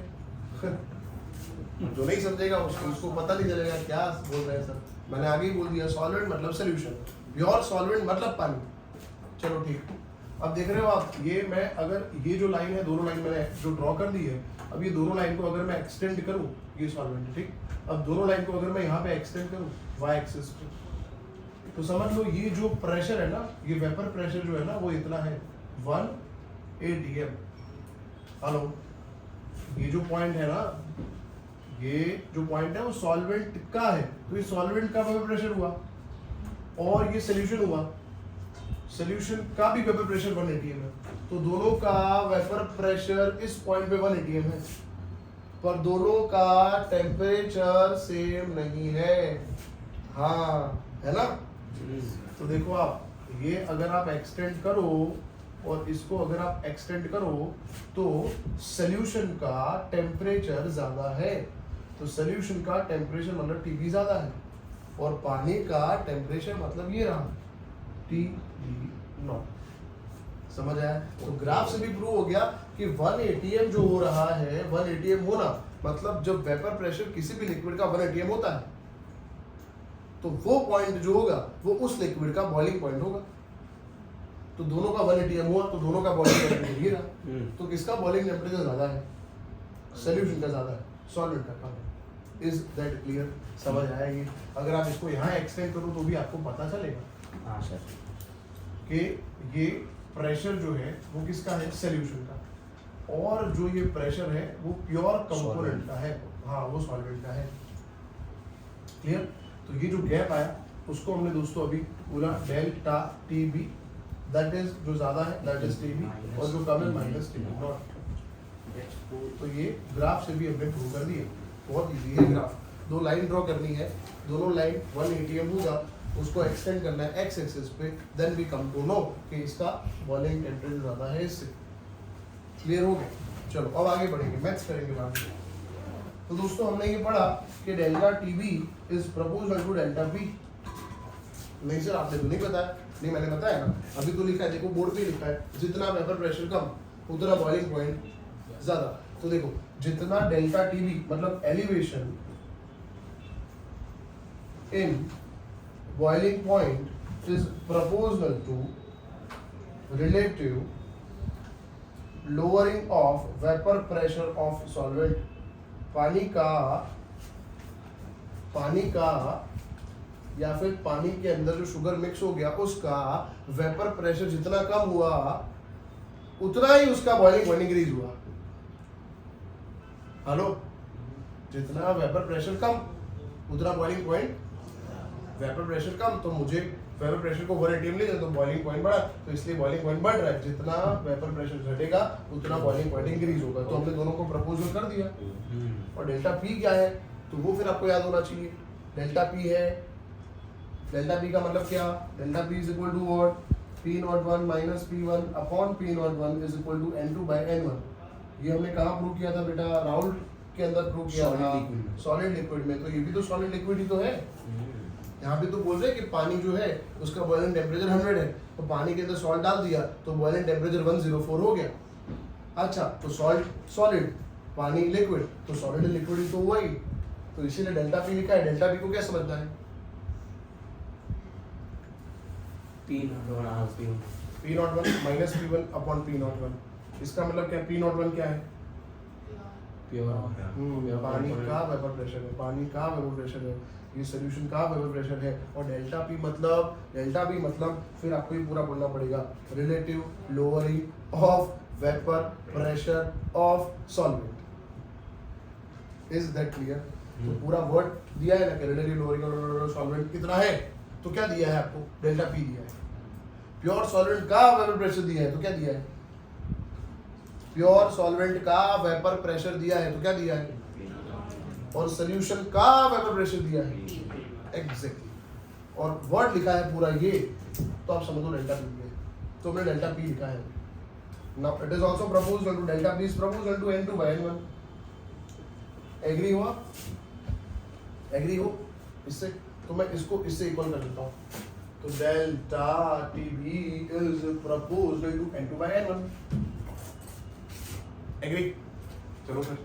जो नहीं समझेगा उसको पता नहीं चलेगा क्या बोल रहे हैं सर। मैंने आगे ही बोल दिया, सॉल्वेंट मतलब सोल्यूशन, प्योर सॉल्वेंट मतलब पानी। चलो ठीक, अब देख रहे हो आप, ये मैं अगर ये जो लाइन है, दोनों लाइन मैंने जो ड्रॉ कर दी है, अब ये दोनों लाइन को अगर मैं एक्सटेंड करूं, ये सॉल्वेंट है ठीक। अब दोनों लाइन को अगर मैं यहाँ पे एक्सटेंड करूं वाई एक्सिस पे, तो समझ लो ये जो प्रेशर है ना, ये वेपर प्रेशर जो है ना वो इतना है 1 atm। हेलो, ये जो पॉइंट है ना, ये जो पॉइंट है वो सॉल्वेंट का है, तो ये सॉल्वेंट का वेपर प्रेशर हुआ और ये सोल्यूशन हुआ, सोल्यूशन का भी वेपर प्रेशर 1 atm है, तो दोनों का वेपर प्रेशर इस पॉइंट पे 1 atm है, पर दोनों का टेम्परेचर सेम नहीं है। हाँ है ना। तो देखो आप, ये अगर आप एक्सटेंड करो और इसको अगर आप एक्सटेंड करो तो सोल्यूशन का टेम्परेचर ज्यादा है, तो सोल्यूशन का टेम्परेचर मतलब TB ज्यादा है और पानी का टेम्परेचर मतलब ये रहा TB0। समझ आया? तो ग्राफ से भी प्रूव हो गया कि 1 atm जो हो रहा है, 1 atm होना मतलब जब वेपर प्रेशर किसी भी लिक्विड का 1 atm होता है तो वो पॉइंट जो होगा वो उस लिक्विड का बॉइलिंग पॉइंट होगा। तो दोनों का 1 atm हुआ तो दोनों का बॉइलिंग टेम्परेचर ये रहा। तो किसका बॉइलिंग टेम्परेचर ज्यादा है? सोल्यूशन का ज्यादा है, सॉल्वेंट का कम है। Is that clear? समझ आया ये? अगर आप इसको यहाँ एक्सटेंड करो तो भी आपको पता चलेगा हाँ सर कि ये प्रेशर जो है वो किसका है? सोल्यूशन का, और जो ये प्रेशर है वो प्योर कंपोनेंट का है, हाँ वो सॉल्वेंट का है। क्लियर? तो ये जो गैप आया उसको हमने दोस्तों अभी बोला डेल्टा TB, दैट इज जो ज्यादा है दैट इज TB और जो कम है माइनस TB नॉट। तो ये ग्राफ से भी हमने प्रूव कर दिया, बहुत इजी है ग्राफ। दो लाइन ड्रॉ करनी है, दोनों लाइन 1 atm होगा, उसको एक्सटेंड करना है x एक्सिस पे, then we come to know कि इसका बॉइलिंग टेम्परेचर ज्यादा है इससे। क्लियर हो गया? चलो अब आगे बढ़ेंगे, मैथ्स करेंगे बाद में। तो दोस्तों हमने ये पढ़ा कि delta TB is proportional to delta P। नहीं सर आपने तो नहीं बताया। नहीं मैंने बताया ना, अभी तो लिखा है, देखो बोर्ड पे लिखा है, जितना वेपर प्रेशर कम उतना बॉइलिंग पॉइंट ज्यादा। तो देखो जितना डेल्टा TB मतलब elevation in boiling point is proportional to relative lowering of vapor pressure of solvent। पानी का या फिर पानी के अंदर जो शुगर मिक्स हो गया उसका वेपर प्रेशर जितना कम हुआ उतना ही उसका बॉइलिंग पॉइंट इंक्रीज हुआ। हेलो, जितना वेपर प्रेशर कम उतना बॉइलिंग पॉइंट, वेपर प्रेशर कम तो मुझे वेपर प्रेशर को 1 atm ले जाए तो बॉइलिंग पॉइंट बढ़ा, तो इसलिए बॉइलिंग पॉइंट बढ़ रहा है। जितना वेपर प्रेशर घटेगा उतना बॉइलिंग पॉइंट इंक्रीज होगा। तो हमने दोनों को प्रपोजल कर दिया। और डेल्टा P क्या है तो वो फिर आपको याद होना चाहिए। डेल्टा P है, डेल्टा P का मतलब क्या? Delta P is equal to what? P01 minus P1 upon P01 is equal to N2 by N1। ये हमने कहाँ प्रूव किया था बेटा? राउल्ट के अंदर प्रूव किया था, सॉलिड लिक्विड में। तो ये भी तो सॉलिड लिक्विड ही तो है। यहाँ पे तो बोल रहे हैं कि पानी जो है उसका बॉइलिंग टेम्परेचर 100 है, तो पानी के अंदर सॉल्ट डाल दिया तो बॉइलिंग टेम्परेचर 104 हो गया। अच्छा, तो सॉल्ट सॉलिड, पानी लिक्विड, तो सॉलिड लिक्विड ही तो हुआ ही। तो इसीलिए डेल्टा P लिखा है। डेल्टा P को क्या समझना है? P01 minus P1 upon P01। इसका मतलब क्या? P01 क्या है? पानी का वेपर प्रेशर है, पानी का वेपर प्रेशर है, ये सोल्यूशन का वेपर प्रेशर है। और डेल्टा P मतलब फिर आपको ये पूरा बोलना पड़ेगा, relative lowering of vapour pressure of solvent. Is that clear? तो पूरा वर्ड दिया है ना कि रिलेटिव लोअरिंग ऑफ सॉल्वेंट कितना है, तो क्या दिया है आपको? डेल्टा P दिया है। प्योर सॉल्वेंट का वेपर प्रेशर दिया है तो क्या दिया है? प्योर सॉल्वेंट का वेपर प्रेशर दिया है तो क्या दिया है? और सोल्यूशन का वेपर प्रेशर दिया है। एग्जैक्टली। और वर्ड लिखा है पूरा ये, तो आप समझो डेल्टा P है। तो हमने डेल्टा P लिखा है। Now it is also proportional to delta P is proportional to N2 by N1। Agree हुआ? एग्री हो इससे? तो मैं इसको इससे इक्वल कर देता हूँ, तो delta TB is proportional to N2/N1। Agree? चलो फिर,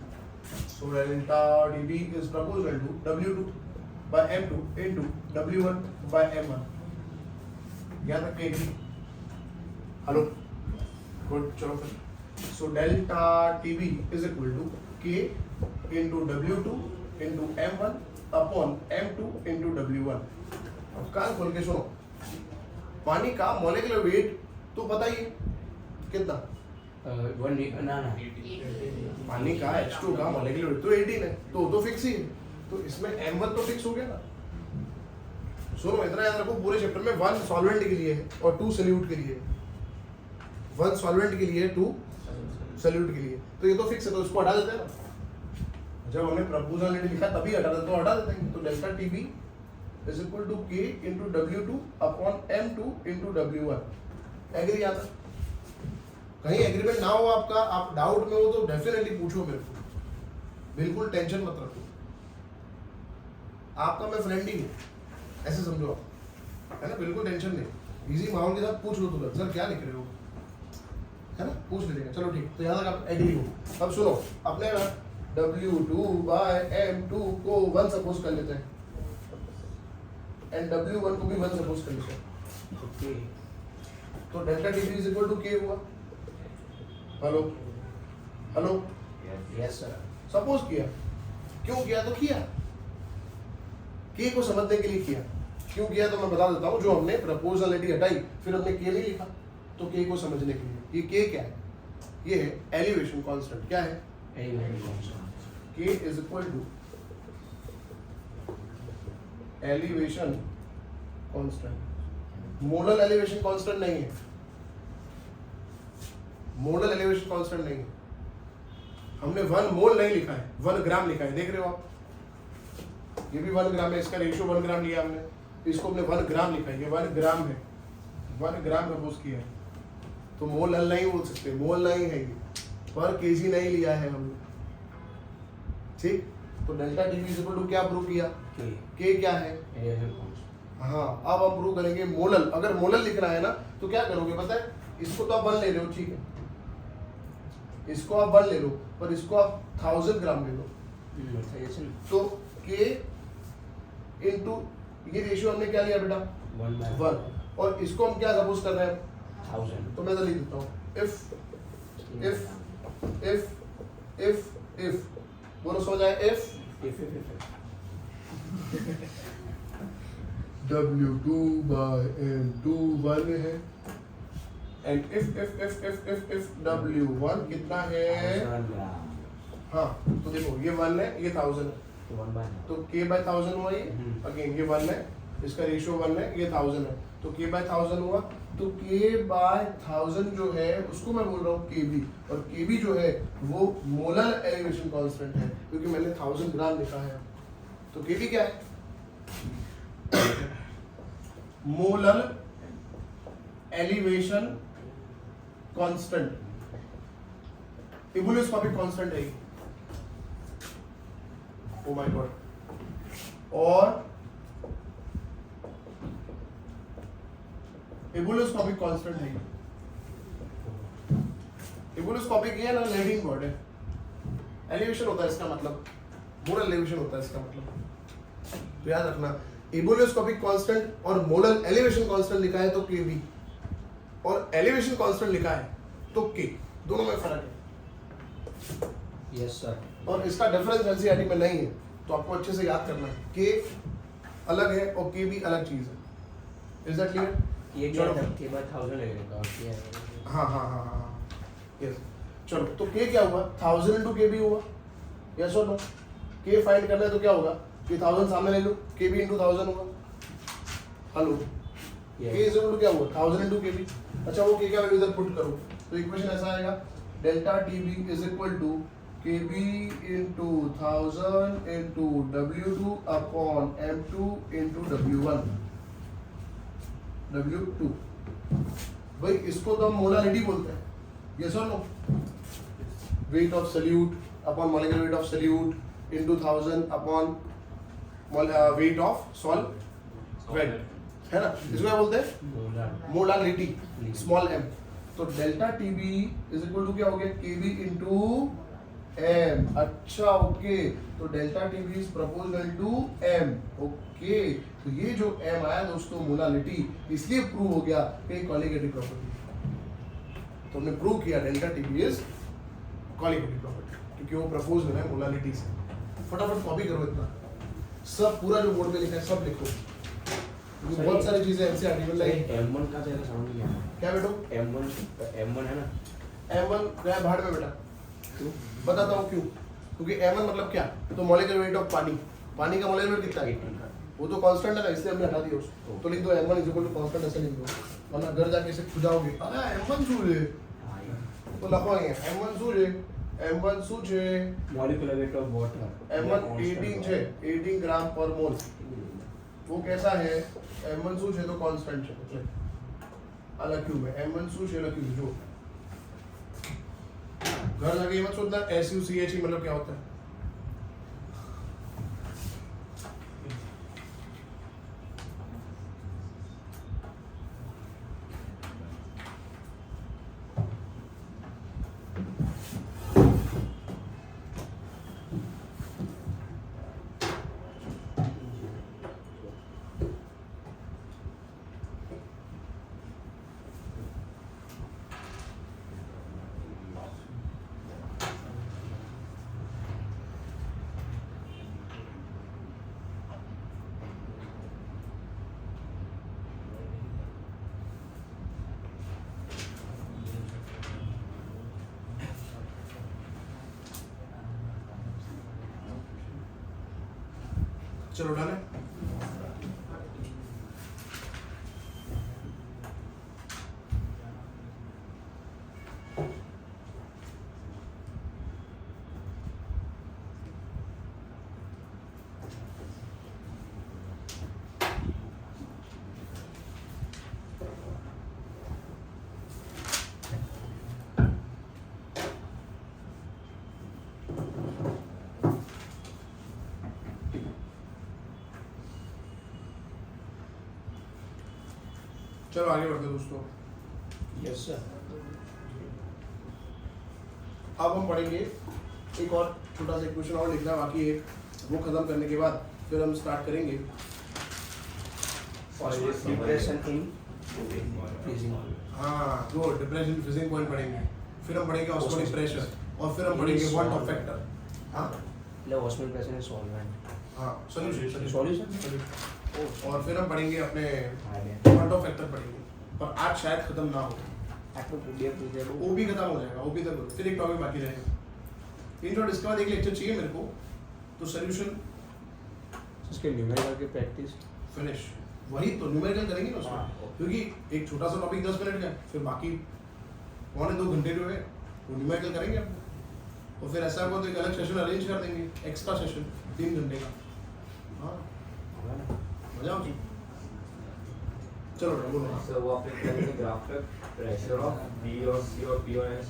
so delta TB is proportional to W2/M2 into W1/M1। यहाँ तक एग्री? Hello, good. चलो फिर, so delta TB is equal to K into W2 into M1 upon M2 into W1। अब कान खोल के सुनो, पानी का मॉलिक्यूलर वेट तो पता ही है कितना, पानी का H2 का मॉलिक्यूलर वेट तो 18 है, तो फिक्स ही है, तो इसमें M1 तो फिक्स हो गया ना। सुनो, इतना याद रखो, पूरे चैप्टर में 1 सॉल्वेंट के लिए है और 2 सॉल्यूट के लिए, 1 सॉल्वेंट के लिए 2 सॉल्यूट के लिए, तो ये तो फिक्स है, तो इसको हटा देते हैं ना। जब हमने प्रोपोर्शनलिटी लिखा तभी हटा देते, तो हटा देते हैं, तो delta TB is equal to K into W2 upon M2 into W1। Agree? आता कहीं एग्रीमेंट ना हो आपका, आप डाउट में हो तो डेफिनेटली पूछो मेरे को, बिल्कुल टेंशन मत रखो, आपका मैं फ्रेंड ही हूँ, ऐसे समझो आप, है ना, बिल्कुल टेंशन नहीं, इजी माहौल के साथ पूछ लो तुरंत, सर क्या लिख रहे हो, है ना, पूछ लीजिएगा। चलो ठीक, तो यहाँ तक आप एग्री हो। अब सुनो, अपने W2/M2 को 1 सपोज कर लेते हैं एंड W1 को भी 1 सपोज कर लेते हैं, ओके, तो delta TB is equal to K हुआ। Hello hello, yes sir. Suppose किया, क्यों किया? तो किया, K को समझने के लिए किया। क्यों किया तो मैं बता देता हूँ, जो हमने प्रोपोर्शनलिटी हटाई फिर हमने K नहीं लिखा, तो K को समझने के लिए, ये K क्या है? ये है एलिवेशन कांस्टेंट। क्या है? K is equal to elevation constant. Molar elevation constant नहीं है, मोलर एलिवेशन कांस्टेंट नहीं है, हमने 1 मोल नहीं लिखा है, 1 ग्राम लिखा है, देख रहे हो आप, ये भी 1 ग्राम है, इसका रेशियो 1 ग्राम लिया हमने, इसको हमने 1 ग्राम लिखा है, ये 1 ग्राम है, 1 ग्राम प्रपोज किया है, तो मोल नहीं बोल सकते, मोल नहीं है ये, पर केजी नहीं लिया है हमने, ठीक। तो delta TB is equal to क्या प्रूव किया? K क्या है? हाँ, अब हम प्रूव करेंगे मोलल। अगर मोलल लिखना है ना तो क्या करोगे पता है, इसको तो आप 1 ले लो, ठीक है, इसको आप 1 ले लो, पर इसको आप 1000 ग्राम ले लो, तो K इंटू ये रेशियो हमने क्या लिया बेटा? 1, और इसको हम क्या सपोज कर रहे हैं? 1000। तो मैं तो लिख देता हूँ if बोलो, सो जाए, if W2/M2 1 है एंड if W1 कितना है? हाँ, तो देखो ये 1 है, ये 1000 है, तो K/1000 हुआ ये, अगेन ये 1 है, इसका रेशियो 1 है, ये 1000 है, तो K/1000 हुआ, तो K/1000 जो है उसको मैं बोल रहा हूँ KB, और KB जो है वो मोलर एलिवेशन कांस्टेंट है, क्योंकि मैंने 1000 ग्राम लिखा है, तो KB क्या है? मोलर एलिवेशन कांस्टेंट, इबुलोस्कोपिक कांस्टेंट है ये, ओ माय गॉड, और इबुलोस्कोपिक कांस्टेंट है, इबुलोस्कोपिक ये ना लीडिंग वर्ड है, एलिवेशन होता है इसका मतलब, मोलर एलिवेशन होता है इसका मतलब, तो याद रखना, इबुलोस्कोपिक कांस्टेंट और मोलर एलिवेशन कांस्टेंट लिखा है तो KB, और एलिवेशन कांस्टेंट लिखा है तो K, दोनों में फर्क है। Yes sir. और इसका डिफरेंस एनसीईआरटी में नहीं है, तो आपको अच्छे से याद करना है, K अलग है और K भी अलग चीज है। Is that clear? ये क्या था? K/1000 लगेगा, और क्या है? हाँ, यस। चलो, तो K क्या हुआ? 1000 into KB हुआ, यस और नो? K फाइंड करना है तो क्या होगा? ये 1000 सामने ले लो, KB into 1000 होगा। Hello, K is equal to क्या हुआ? 1000 into KB। अच्छा, वो K का वैल्यू इधर पुट करो, तो इक्वेशन ऐसा आएगा, delta TB is equal to KB into 1000 into W2 upon M2 into W1 W2। भाई इसको तो हम मोलारिटी बोलते हैं, यस और no? Weight of solute upon molecular weight of solute into 1000 upon weight of salt weight, है ना? इसको क्या बोलते हैं? Molality, small m। तो delta TB is equal to क्या हो गया? KB into m। अच्छा, ओके। तो delta TB is proportional to m। Okay, तो ये जो m आया दोस्तों मोलालिटी, इसलिए प्रूव हो गया कि कॉलिगेटिव प्रॉपर्टी। तो हमने प्रूव किया delta TB is colligative property, क्योंकि वो प्रोपोर्शनल है मोलालिटी से। फटाफट कॉपी करो इतना, सब पूरा जो बोर्ड पे लिखा है सब लिखो, क्योंकि बहुत सारी चीजें एनसीईआरटी में लाइक M1 का जरा समझ नहीं आया। क्या बेटो? M1 है ना? M1 गया भाड़ में बेटा। क्यों? बताता हूँ क्यों। क्योंकि M1 मतलब क्या? तो मॉलिक्यूलर वेट ऑफ पानी, पानी का मॉलिक्यूलर वेट कितना है? 18। वो तो कांस्टेंट है ना, इसलिए हमने हटा दिया उसको। तो लिख दो M1 is equal to constant, ऐसे लिख दो, वरना घर जाके इसे खुजाओगे, अरे M1 શું છે? तो લખવાંगे M1 શું છે? M1 શું છે? Molecular weight of water. M1 18 છે, 18 ग्राम पर मोल। वो कैसा है? M1 શું છે? तो कांस्टेंट છે, એટલે अलग क्यों है? M1 શું છે? अलग क्यों जो घर जाके ये मत सोचना SUCHE मतलब क्या होता है। चलो डाले। चलो आगे बढ़ते हैं दोस्तों। Yes sir. अब हम पढ़ेंगे एक और छोटा सा क्वेश्चन और लिखना बाकी है, वो खत्म करने के बाद फिर हम स्टार्ट करेंगे। Depression in freezing. हाँ, गुड, डिप्रेशन फ्रीजिंग पॉइंट पढ़ेंगे, फिर हम पढ़ेंगे ऑस्मोटिक प्रेशर, और फिर हम पढ़ेंगे वॉट ऑफ फैक्टर। हाँ The osmotic pressure is solvent. हाँ, सॉल्यूशन Solution? और फिर हम पढ़ेंगे अपने वॉट ऑफ फैक्टर पढ़ेंगे, पर आज शायद खत्म ना हो, आपको PDF दे दे वो भी खत्म हो जाएगा, वो भी तक फिर एक टॉपिक बाकी रहेगा। इन शॉर्ट इसके बाद एक लेक्चर चाहिए मेरे को, तो सॉल्यूशन उसके न्यूमेरिकल की प्रैक्टिस। फिनिश, वही तो न्यूमेरिकल करेंगे ना उसमें, हाँ। क्योंकि एक छोटा सा टॉपिक 10 मिनट का है, फिर बाकी 1-2 घंटे जो है वो न्यूमेरिकल करेंगे अपने, और फिर ऐसा हुआ तो एक अलग सेशन अरेंज कर देंगे, एक्स्ट्रा सेशन 3 घंटे का। हाँ, मजा आओ। चलो बोलो। So what we can do after pressure of B or C or P or S.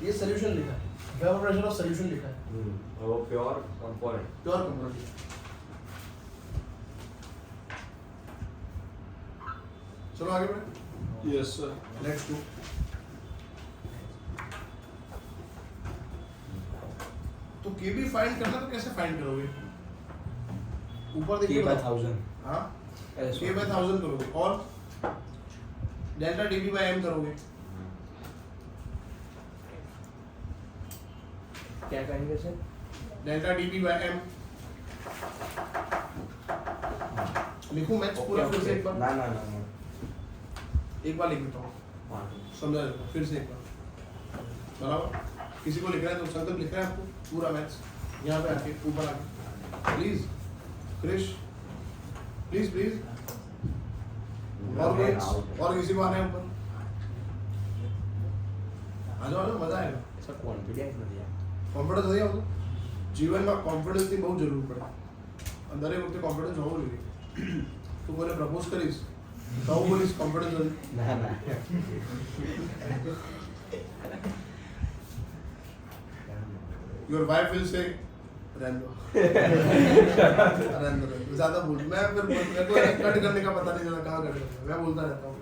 ये सॉल्यूशन लिखा है, वेपर प्रेशर ऑफ सॉल्यूशन लिखा है, वो pure component. Pure component. चलो आगे बढ़े। Yes sir. Let's do. तो केबी फाइंड करना तो कैसे फाइंड करोगे? ऊपर देखिए K by 1000. हाँ, Yes, K by 1000 करोगे, और डेल्टा डीबी बाय एम करोगे। क्या करेंगे sir? Delta DB by M लिखूं मैं पूरा फिर से एक बार? ना एक बार लिख देता हूँ, समझा जाएगा फिर से एक बार। बराबर, किसी को लिखना है तो संकल्प लिखना है आपको पूरा मैथ्स, यहाँ पे आके ऊपर आके प्लीज क्रिश, प्लीज प्लीज। और किसी को आना है ऊपर? आ जाओ, मजा आएगा। सर कॉन्फिडेंस नहीं है। कॉन्फिडेंस नहीं होगा जीवन में, कॉन्फिडेंस की बहुत जरूर पड़े, अंदर एक वक्त कॉन्फिडेंस हो गई तो बोले प्रपोज करीस तो बोलिस कॉन्फिडेंस ना योर वाइफ विल से रहने दो ज्यादा बोल मैं फिर मेरे को कट करने का पता नहीं चला कहाँ कट करना मैं बोलता रहता हूँ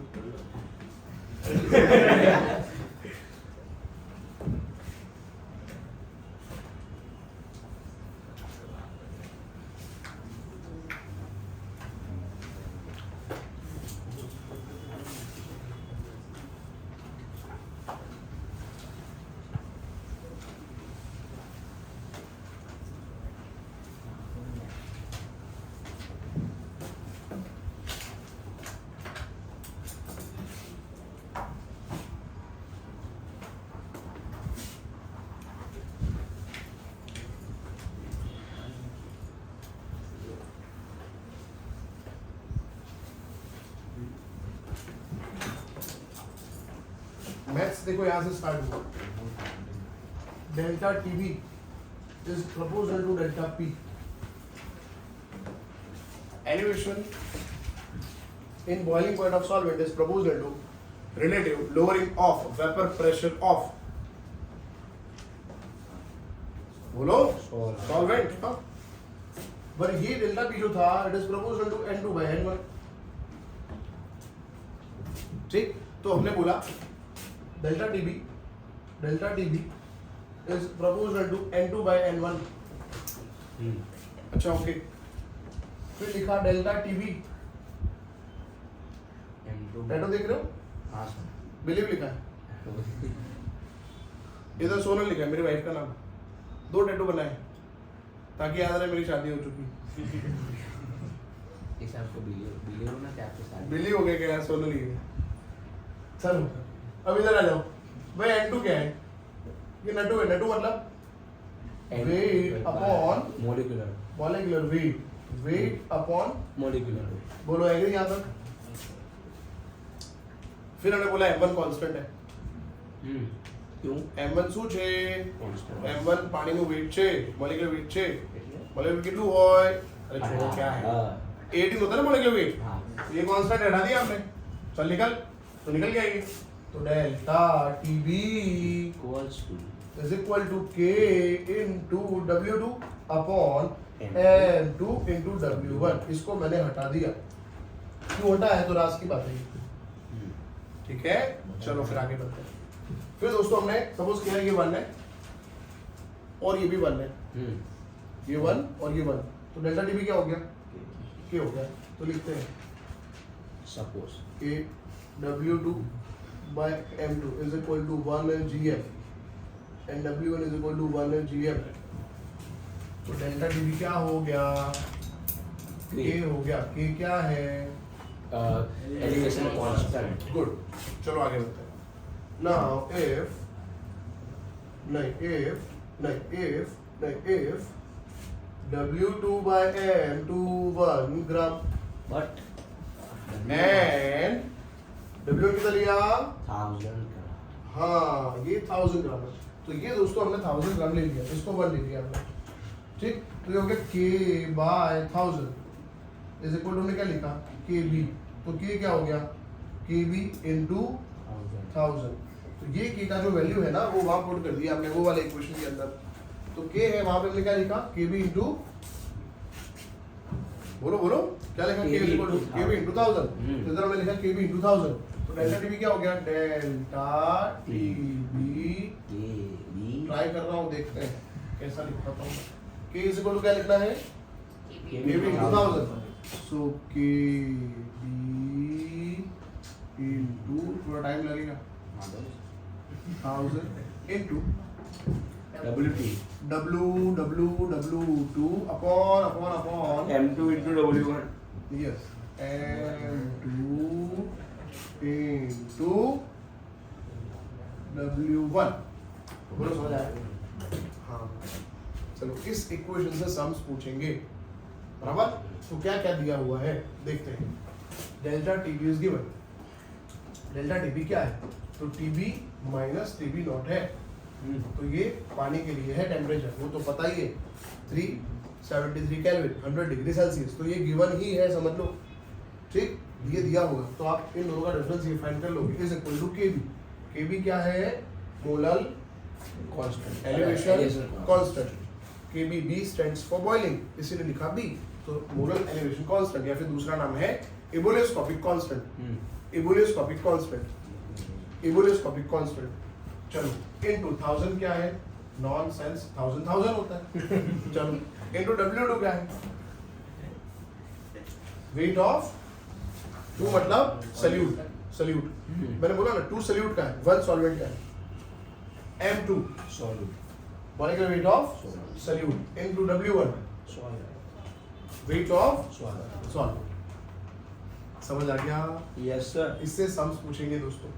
मैथ्स देखो यहाँ से स्टार्ट हुआ delta TB is proportional to delta P elevation in boiling point of solvent is proportional to relative lowering of vapor pressure of बोलो solvent हाँ पर ये डेल्टा P जो था it is proportional to N2 by N1 ठीक तो हमने बोला delta TB is proportional to N2 by N1 अच्छा ओके फिर लिखा डेल्टा टीबी टैटू देख रहे हो हाँ बिलीव लिखा है इधर सोनल लिखा है मेरी वाइफ का नाम 2 टैटू बनाए ताकि याद रहे मेरी शादी हो चुकी इस आपको बिलीव होना क्या आपके साथ बिलीव हो गया क्या यार सोनल ही है चलो अब इधर आ जाओ भाई N2 क्या है ये नटू है नटू मतलब weight upon molecular weight upon molecular बोलो एग्री यहाँ तक फिर हमने बोला M1 कांस्टेंट है क्यों M1 શું છે Constant. M1 પાણીનું વેટ છે મોલેક્યુલર વેટ છે મોલેક્યુલર કેટલું હોય અરે छोड़ो क्या है 18 होता है ना मोलेक्युलर वेट हाँ ये कांस्टेंट हटा दिया हमने चल निकल तो निकल गया ये तो delta TB equals to is equal to K into W2 upon M2 into W1 इसको मैंने हटा दिया क्यों हटा है तो राज की बात है ठीक है चलो फिर आगे बढ़ते हैं फिर दोस्तों हमने सपोज किया ये 1 है और ये भी 1 है ये 1 और ये 1 तो डेल्टा टीबी क्या हो गया K हो गया तो लिखते हैं suppose K W2 by M2 is equal to 1 GM and W1 is equal to 1 GM तो डेल्टा टीबी क्या हो गया K हो गया K क्या है elevation constant गुड चलो आगे बढ़ते हैं now if W2 by M2 1 gram but and W कितना लिया 1000 का हाँ ये 1000 ग्राम है तो ये दोस्तों हमने 1000 ग्राम ले लिया इसको 1 ले लिया हमने ठीक तो ये हो गया K बाय 1000 इज इक्वल टू हमने क्या लिखा KB तो K क्या हो गया KB into 1000 तो ये K का जो वैल्यू है ना वो वहाँ पुट कर दिया हमने वो वाले इक्वेशन के अंदर तो K है वहाँ पे हमने क्या लिखा KB into बोलो बोलो क्या लिखा K is equal to KB into 1000 तो इधर हमने लिखा KB into 1000 तो डेल्टा टीबी क्या हो गया डेल्टा टीबी ट्राई कर रहा हूँ देखते हैं कैसा लिख पाता हूँ K is equal to क्या लिखना है KB into 1000 so KB into थोड़ा टाइम लगेगा 1000 into WT W2 upon M2 into W1 yes M2 into W1 बोलो समझ आया हाँ चलो इस इक्वेशन से सम्स पूछेंगे बराबर तो क्या क्या दिया हुआ है देखते हैं delta TB is given delta TB क्या है तो टीबी माइनस टीबी नॉट है तो ये पानी के लिए है टेम्परेचर वो तो पता ही है 373 केल्विन 100 डिग्री सेल्सियस तो ये गिवन ही है समझ लो ठीक ये दिया होगा तो आप इन दोनों का डिफरेंस ये फाइंड कर लोगे इज इक्वल टू केबी केबी क्या है molal constant elevation constant KB B stands for boiling, इसीलिए लिखा B, तो मोलर एलिवेशन कांस्टेंट या फिर दूसरा नाम है एबोलियोस्कोपिक कांस्टेंट, एबोलियोस्कोपिक कांस्टेंट, एबोलियोस्कोपिक कांस्टेंट। चलो इनटू 1000 क्या है, नॉनसेंस, 1000 होता है। चलो इनटू W2 क्या है, वेट ऑफ 2 मतलब सल्यूट, सल्यूट मैंने बोला ना 2 सल्यूट का है, 1 सॉल्वेंट का है, M2 solute, molecular weight of solute into W1 weight of solvent। समझ आ गया? Yes sir. इससे सम्स पूछेंगे दोस्तों।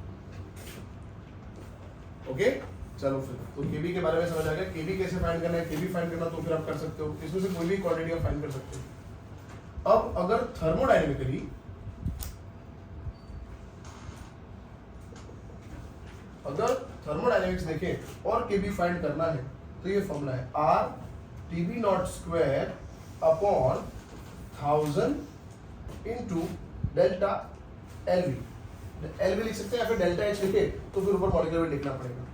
ओके चलो फिर तो केबी के बारे में समझ आ गया, केबी कैसे फाइंड करना है, केबी फाइंड करना तो फिर आप कर सकते हो, इसमें से कोई भी क्वांटिटी आप फाइंड कर सकते हो। अब अगर थर्मोडायनेमिकली अगर थर्मोडायनेमिक्स देखें और केबी फाइंड करना है तो ये फॉर्मूला है R TB naught square upon 1000 into delta LV, LV लिख सकते हैं या फिर डेल्टा H लिखे तो फिर ऊपर मॉलिक्यूलर वेट लिखना पड़ेगा।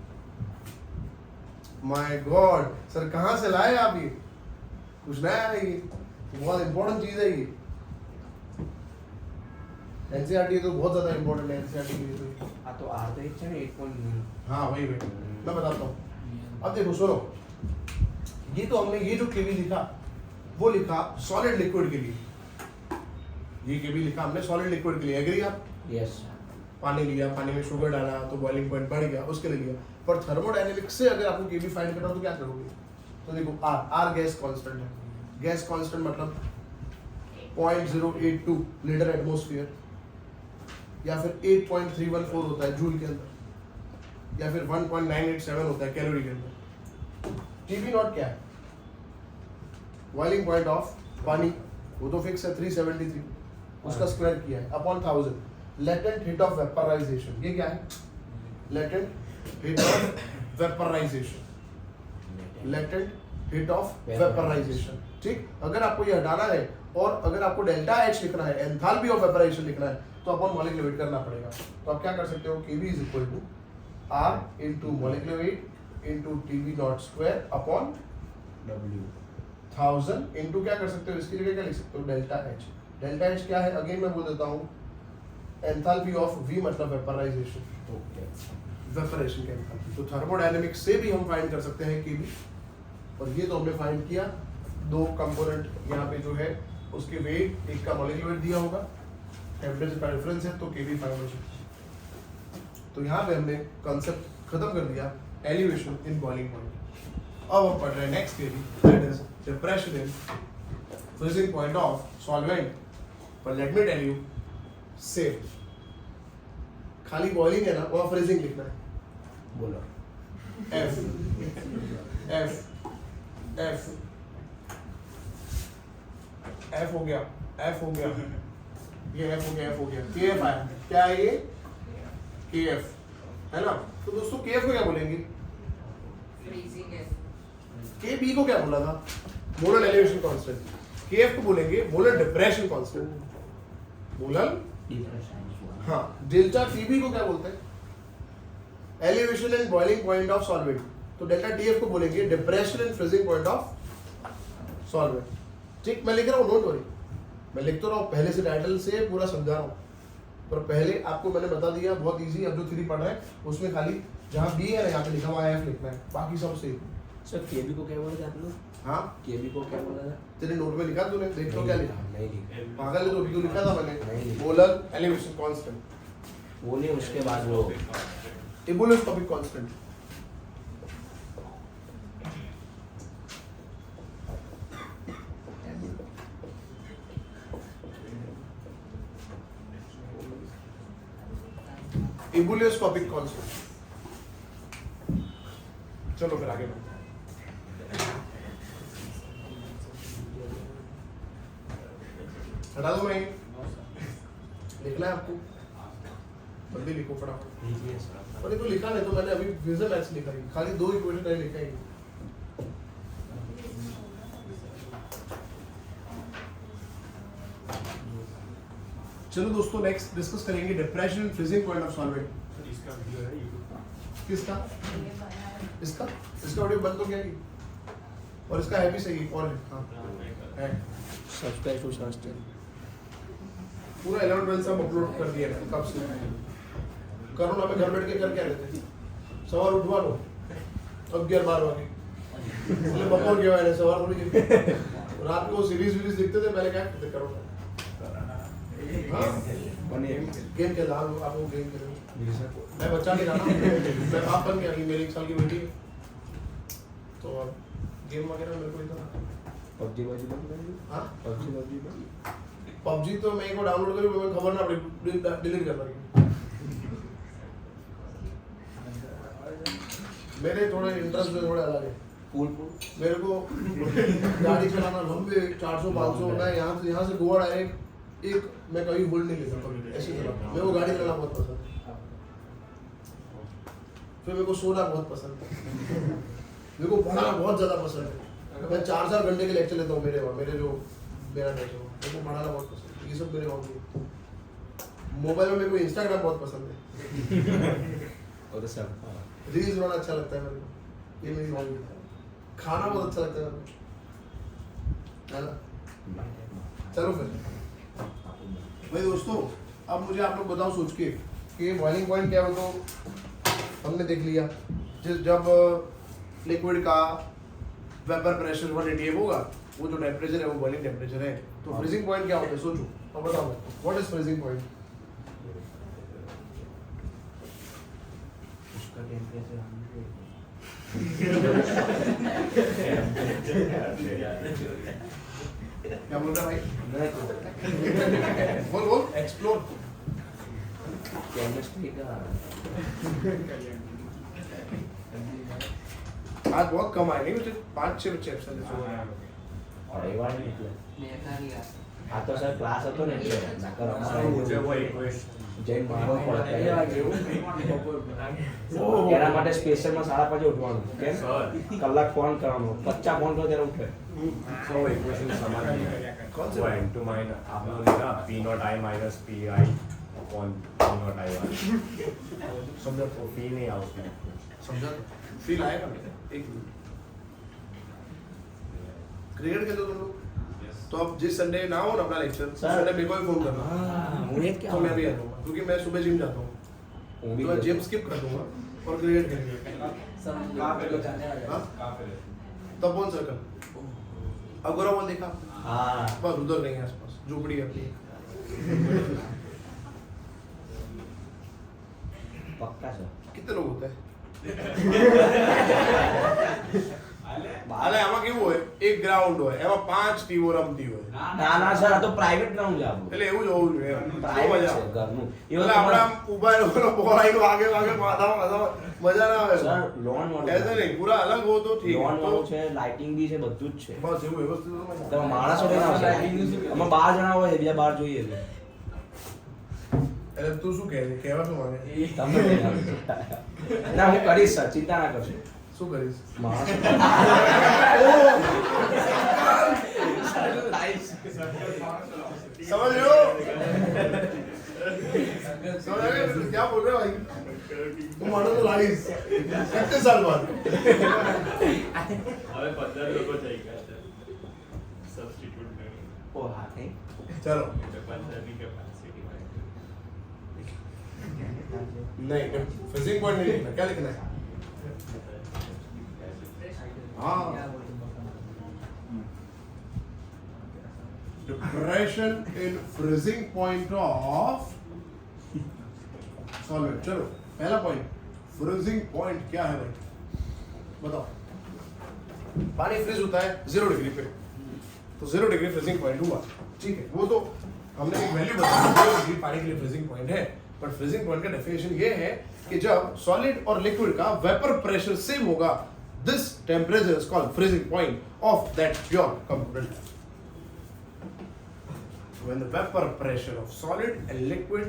माय गॉड सर कहाँ से लाए आप ये, कुछ नया है ये, बहुत इंपॉर्टेंट चीज है ये। एनसीईआरटी तो बहुत ज्यादा इंपॉर्टेंट है एनसीईआरटी के लिए तो। हाँ तो R तो एक है ना 8.9। हाँ वही वही मैं बताता हूँ। अब देखो सुनो, ये तो हमने ये जो केबी लिखा वो लिखा सॉलिड लिक्विड के लिए, ये केबी लिखा हमने सॉलिड लिक्विड के लिए, एग्री आप? यस। पानी लिया, पानी में शुगर डाला तो बॉइलिंग पॉइंट बढ़ गया, उसके लिए लिया। पर थर्मोडायनेमिक्स से अगर आपको केबी फाइंड करना हो तो क्या करोगे? तो देखो R गैस कांस्टेंट है, गैस कांस्टेंट मतलब 0.082 लीटर एटमॉस्फेयर या फिर 8.314 होता है जूल के अंदर या फिर 1.987 होता है कैलोरी के अंदर। TB नॉट क्या है? बॉइलिंग पॉइंट ऑफ पानी, वो तो फिक्स है 373, उसका स्क्वायर किया है upon 1000। Latent heat of vaporization, ये क्या है? Latent heat of vaporization, latent heat of vaporization. ठीक, अगर आपको ये हटाना है और अगर आपको डेल्टा H लिखना है, एंथैल्पी ऑफ वेपराइजेशन लिखना है तो अपन मॉलिक्यूलर वेट करना पड़ेगा। तो आप क्या कर सकते हो, Kb is equal to R into molecular weight into TB naught square upon W 1000 into क्या कर सकते हो, इसकी जगह क्या लिख सकते हो, डेल्टा H। डेल्टा H क्या है, अगेन मैं बोल देता हूँ, एंथैल्पी ऑफ V मतलब वेपराइजेशन, ओके। वेपरेशन की एंथैल्पी। तो थर्मोडायनेमिक्स से भी हम फाइंड कर सकते हैं Kb, और ये तो हमने फाइंड किया। दो कंपोनेंट यहाँ पे जो है उसके वेट, एक का मॉलिक्यूलर वेट दिया होगा, टेम्परेचर का डिफरेंस है तो Kb फाइंड हो सकता। तो यहाँ पे हमने कॉन्सेप्ट खत्म कर दिया, एलिवेशन इन बॉइलिंग पॉइंट। अब हम पढ़ रहे हैं next Kb, that is depression in freezing point of solvent. पर let me tell you, same खाली बॉइलिंग है ना, वहाँ फ्रीजिंग लिखना है। बोलो। F F F F हो गया, F हो गया, ये F हो गया, F हो गया, KF आया, क्या है ये? KF है ना। तो दोस्तों KF को क्या बोलेंगे? KB को क्या बोला था? Molar elevation constant. KF को बोलेंगे मोलर डिप्रेशन कांस्टेंट, मोलर हाँ। डेल्टा TB को क्या बोलते हैं? Elevation and boiling point of solvent. तो डेल्टा TF को बोलेंगे depression and freezing point of solvent. ठीक, मैं लिख रहा हूँ, नोट करिए, मैं लिख तो रहा हूँ, पहले से टाइटल से पूरा समझा रहा हूँ, पर पहले आपको मैंने बता दिया, बहुत इजी। अब जो 3 पढ़ रहे हैं उसमें खाली जहाँ B है ना, यहाँ पे लिखा हुआ F लिखना है, बाकी सब सेम। सर केबी को क्या बोला था आप लोग? हाँ, केबी को क्या बोला था? तेरे नोट में लिखा तूने, देख लो क्या लिखा। नहीं लिखा। पागल है तो अभी तो लिखा था मैंने, नहीं। मोलर एलिवेशन कांस्टेंट, वो नहीं, उसके बाद वो एबोलियोस्कोपिक कांस्टेंट। एबोलियोस्कोपिक कांस्टेंट। चलो फिर आगे बढ़ते हैं। हटा दो, मैं लिखना है आपको, जल्दी लिखो फटाफट। और ये तो लिखा नहीं, तो मैंने अभी विजन मैथ्स लिखा है, खाली 2 इक्वेशन मैंने लिखा है। चलो दोस्तों नेक्स्ट डिस्कस करेंगे depression and freezing point of solvent. इसका वीडियो है यूट्यूब पर। किसका? इसका वीडियो बंद तो क्या और इसका है भी सही और है सब्सक्राइब टू सस्टेन पूरा 11 12 सब अपलोड कर दिया मैंने कब से कोरोना में घर बैठ के कर क्या रहे थे सवार उठवा लो अब 11 12 बजे बोले बपोर के वाले सवार थोड़ी रात को सीरीज देखते थे पहले क्या करते कोरोना बने गेम खेला आप वो गेम खेलो मैं बच्चा नहीं रहा मैं बाप बन गया मेरी 1 साल की बेटी है तो अब गेम वगैरह मेरे को इतना पबजी वबजी बंद हाँ पबजी वबजी बंद पबजी तो मैं एक बार डाउनलोड करी मुझे खबर ना पड़ी डिलीट कर रही मेरे थोड़े इंटरेस्ट में थोड़े अलग है पूल मेरे को गाड़ी चलाना लंबे 400 500 मैं यहाँ से गोवा डायरेक्ट एक मैं कभी होल्ड नहीं लेता कभी ऐसे चलाता मेरे को गाड़ी चलाना बहुत पसंद है फिर मेरे को सोना बहुत पसंद है मेरे को पढ़ना बहुत ज़्यादा पसंद है मैं 4-4 घंटे के लेक्चर लेता हूँ मेरे जो मेरा नेचर मेरे को पढ़ाना बहुत पसंद है ये सब मेरे हॉबी है मोबाइल में मेरे को इंस्टाग्राम बहुत पसंद है और तो सब रील्स बनाना अच्छा लगता है मेरे को ये मेरी हॉबी है खाना बहुत अच्छा लगता है मेरे को है ना चलो फिर भाई दोस्तों अब मुझे आप लोग बताओ सोच के कि बॉइलिंग पॉइंट क्या हो तो हमने देख लिया जब लिक्विड का वेपर प्रेशर 188 होगा वो जो टेम्परेचर है वो बॉइलिंग टेम्परेचर है तो फ्रीजिंग पॉइंट क्या होता है सोचो अब बताओ व्हाट इज फ्रीजिंग पॉइंट उसका टेम्परेचर क्या बोल रहा है मैं तो बोल एक्सप्लोर केमिस्ट्री का आज बहुत कम आए नहीं मुझे 5-6 बच्चे एब्सेंट हैं રવિવાર એટલે મેં ખાલી આ આ તો સર ક્લાસ હતો ને એટલે નકર So, मुझे वो एक क्वेश्चन જઈને મારવો પડે એના માટે સ્પેશિયલમાં 5:30 ઉઠવાનું કેમ सर કલાક ફોન કરવાનો 50 ફોન કરો ત્યારે ઉઠે so एक क्वेश्चन समझ नहीं कौन से वो एंड टू माइन आपने वो देखा P not I minus P I upon P not I समझा वो P नहीं आ उसमें समझा फील आएगा एक मिनट क्रिकेट खेलो तुम लोग तो अब जिस संडे ना हो ना अपना लेक्चर सर। संडे मेरे को ही फोन करना हाँ मुझे क्या तो मैं भी आ जाऊंगा क्योंकि मैं सुबह जिम जाता हूँ वो भी तो मैं जिम स्किप कर दूंगा और क्रिकेट खेलेंगे सब कहाँ पे लोग जाने वाले हाँ? कहाँ पे तब कौन सर्कल अगोरा मॉल देखा हाँ बस उधर नहीं है आसपास झोपड़ी है अपनी पक्का सर कितने लोग होते हैं आले આલે આમાં કેવું હોય એક ગ્રાઉન્ડ હોય એમાં 5 ટીમો રમતી હોય ના ના સર આ તો પ્રાઇવેટ ગ્રાઉન્ડ છે આપણું એટલે એવું જ હોવું જોઈએ એમ. શું પ્રાઇવેટ મજા છે આવે? ઘરનું એટલે આપણે આમ ઊભા રહીને બોલ આવીને વાગે વાગે માથામાં મજા ના આવે સર લોન વાળું ऐसे नहीं पूरा अलग हो तो ठीक લોન है વાળું तो છે લાઇટિંગ બી છે બધું જ છે બસ એવું વ્યવસ્થિત તો મજા તમે આવે. માણસો ને ના આવશે અમે 12 જણા હોય બીજા 12 જોઈએ છે એટલે તું શું કહે છે કહેવા શું માંગે તમે નહીં આવજો. ના હું કરીશ સર ચિંતા ના કરશો શું કરીશ માણસ समझ रहे हो समझ रहे हो क्या बोल रहे हो भाई तुम मानो तो लाइस कितने साल बाद હવે 15 લોકો થઈ ગયા છે સબસ્ટિટ્યુટ કરી ઓ હા નહીં चलो 15 ની કેપેસિટી नहीं फिजिंग पॉइंट नहीं लिखना क्या लिखना है हाँ depression in freezing point of solvent चलो पहला पॉइंट फ्रीजिंग पॉइंट क्या है भाई बताओ पानी फ्रीज होता है 0 डिग्री पे तो 0 डिग्री फ्रीजिंग पॉइंट हुआ ठीक है वो तो हमने एक वैल्यू बताई 0 डिग्री पानी के लिए फ्रीजिंग पॉइंट है बट फ्रीजिंग पॉइंट का डेफिनेशन ये है कि जब सॉलिड और लिक्विड का वेपर प्रेशर सेम होगा this temperature is called freezing point of that pure component when the vapor pressure of solid and liquid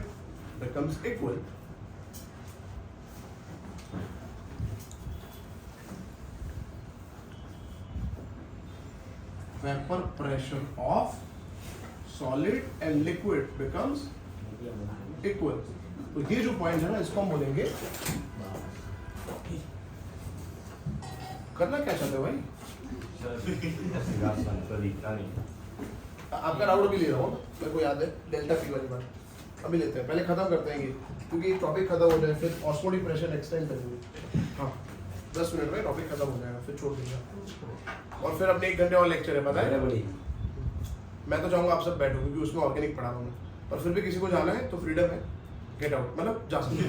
becomes equal vapor pressure of solid and liquid becomes equal तो ये जो point है ना इसको हम बोलेंगे करना क्या चाहते हो भाई सीधा सन तो दिखता नहीं। आपका डाउट भी ले रहा हूँ, मेरे को याद है डेल्टा पी वाली बात अभी लेते हैं, पहले खत्म करते हैं ये, क्योंकि टॉपिक खत्म हो जाए फिर ऑस्मोटिक प्रेशर एक्सटेंड करेंगे। हाँ 10 मिनट में टॉपिक खत्म हो जाएगा, फिर छोड़ देंगे और फिर अपने 1 घंटे और लेक्चर है, पता है। बड़ी मैं तो चाहूँगा आप सब बैठो, क्योंकि उसमें ऑर्गेनिक पढ़ा रहा हूँ मैं, और फिर भी किसी को जाना है तो फ्रीडम है, गेट आउट, मतलब जा सकते।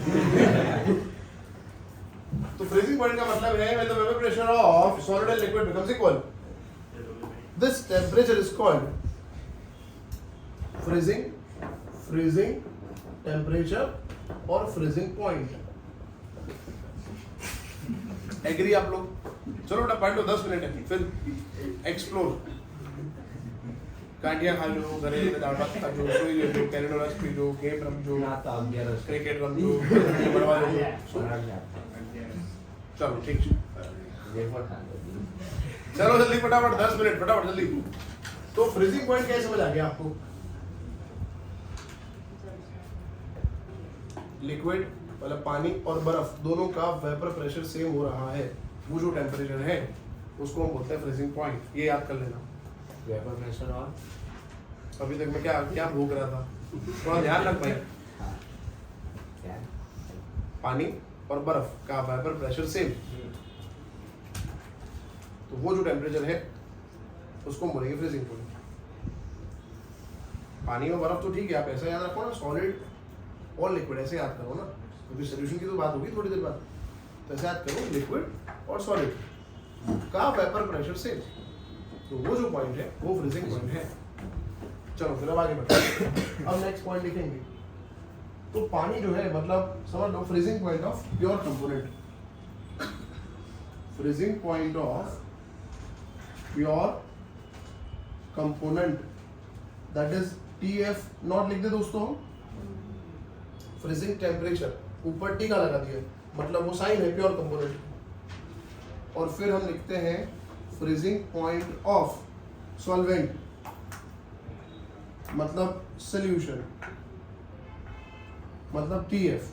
तो फ्रीजिंग पॉइंट का मतलब है when the vapor pressure of solid and liquid becomes equal, this temperature is called freezing temperature और freezing point। एग्री आप लोग? चलो बेटा पढ़ लो, 10 मिनट है, फिर एक्सप्लोर, कांटियां खा लो, घरे में दाल भात खा लो, सोई ले लो, कैरेडोरस पी लो, गेम रम लो, क्रिकेट रम लो, बढ़वा लो। चलो ठीक है, चलो जल्दी फटाफट 10 मिनट फटाफट जल्दी। तो फ्रीजिंग पॉइंट क्या समझ आ गया आपको? लिक्विड मतलब पानी और बर्फ दोनों का वेपर प्रेशर सेम हो रहा है, वो जो टेम्परेचर है उसको हम बोलते हैं फ्रीजिंग पॉइंट। ये याद कर लेना। वेपर प्रेशर और अभी तक मैं क्या क्या भूख रहा था, थोड़ा ध्यान रख भाई। क्या पानी और बर्फ का वेपर प्रेशर सेम, तो वो जो टेम्परेचर है उसको हम बोलेंगे फ्रीजिंग पॉइंट। पानी और बर्फ तो ठीक है, आप ऐसा याद रखो ना, सॉलिड और लिक्विड ऐसे याद करो ना, क्योंकि सोल्यूशन की तो बात होगी थोड़ी देर बाद, तो ऐसे याद करो लिक्विड और सॉलिड का वेपर प्रेशर सेम, तो वो जो पॉइंट है वो फ्रीजिंग पॉइंट है। चलो फिर अब आगे बढ़ते। अब नेक्स्ट पॉइंट लिखेंगे। तो पानी जो है मतलब समझ लो freezing point of pure component, freezing point of pure component that is TF not लिख दे दोस्तों हम, फ्रीजिंग टेम्परेचर ऊपर टी का लगा दिया, मतलब वो साइन है प्योर कंपोनेंट, और फिर हम लिखते हैं फ्रीजिंग पॉइंट ऑफ सॉल्वेंट मतलब सॉल्यूशन मतलब TF।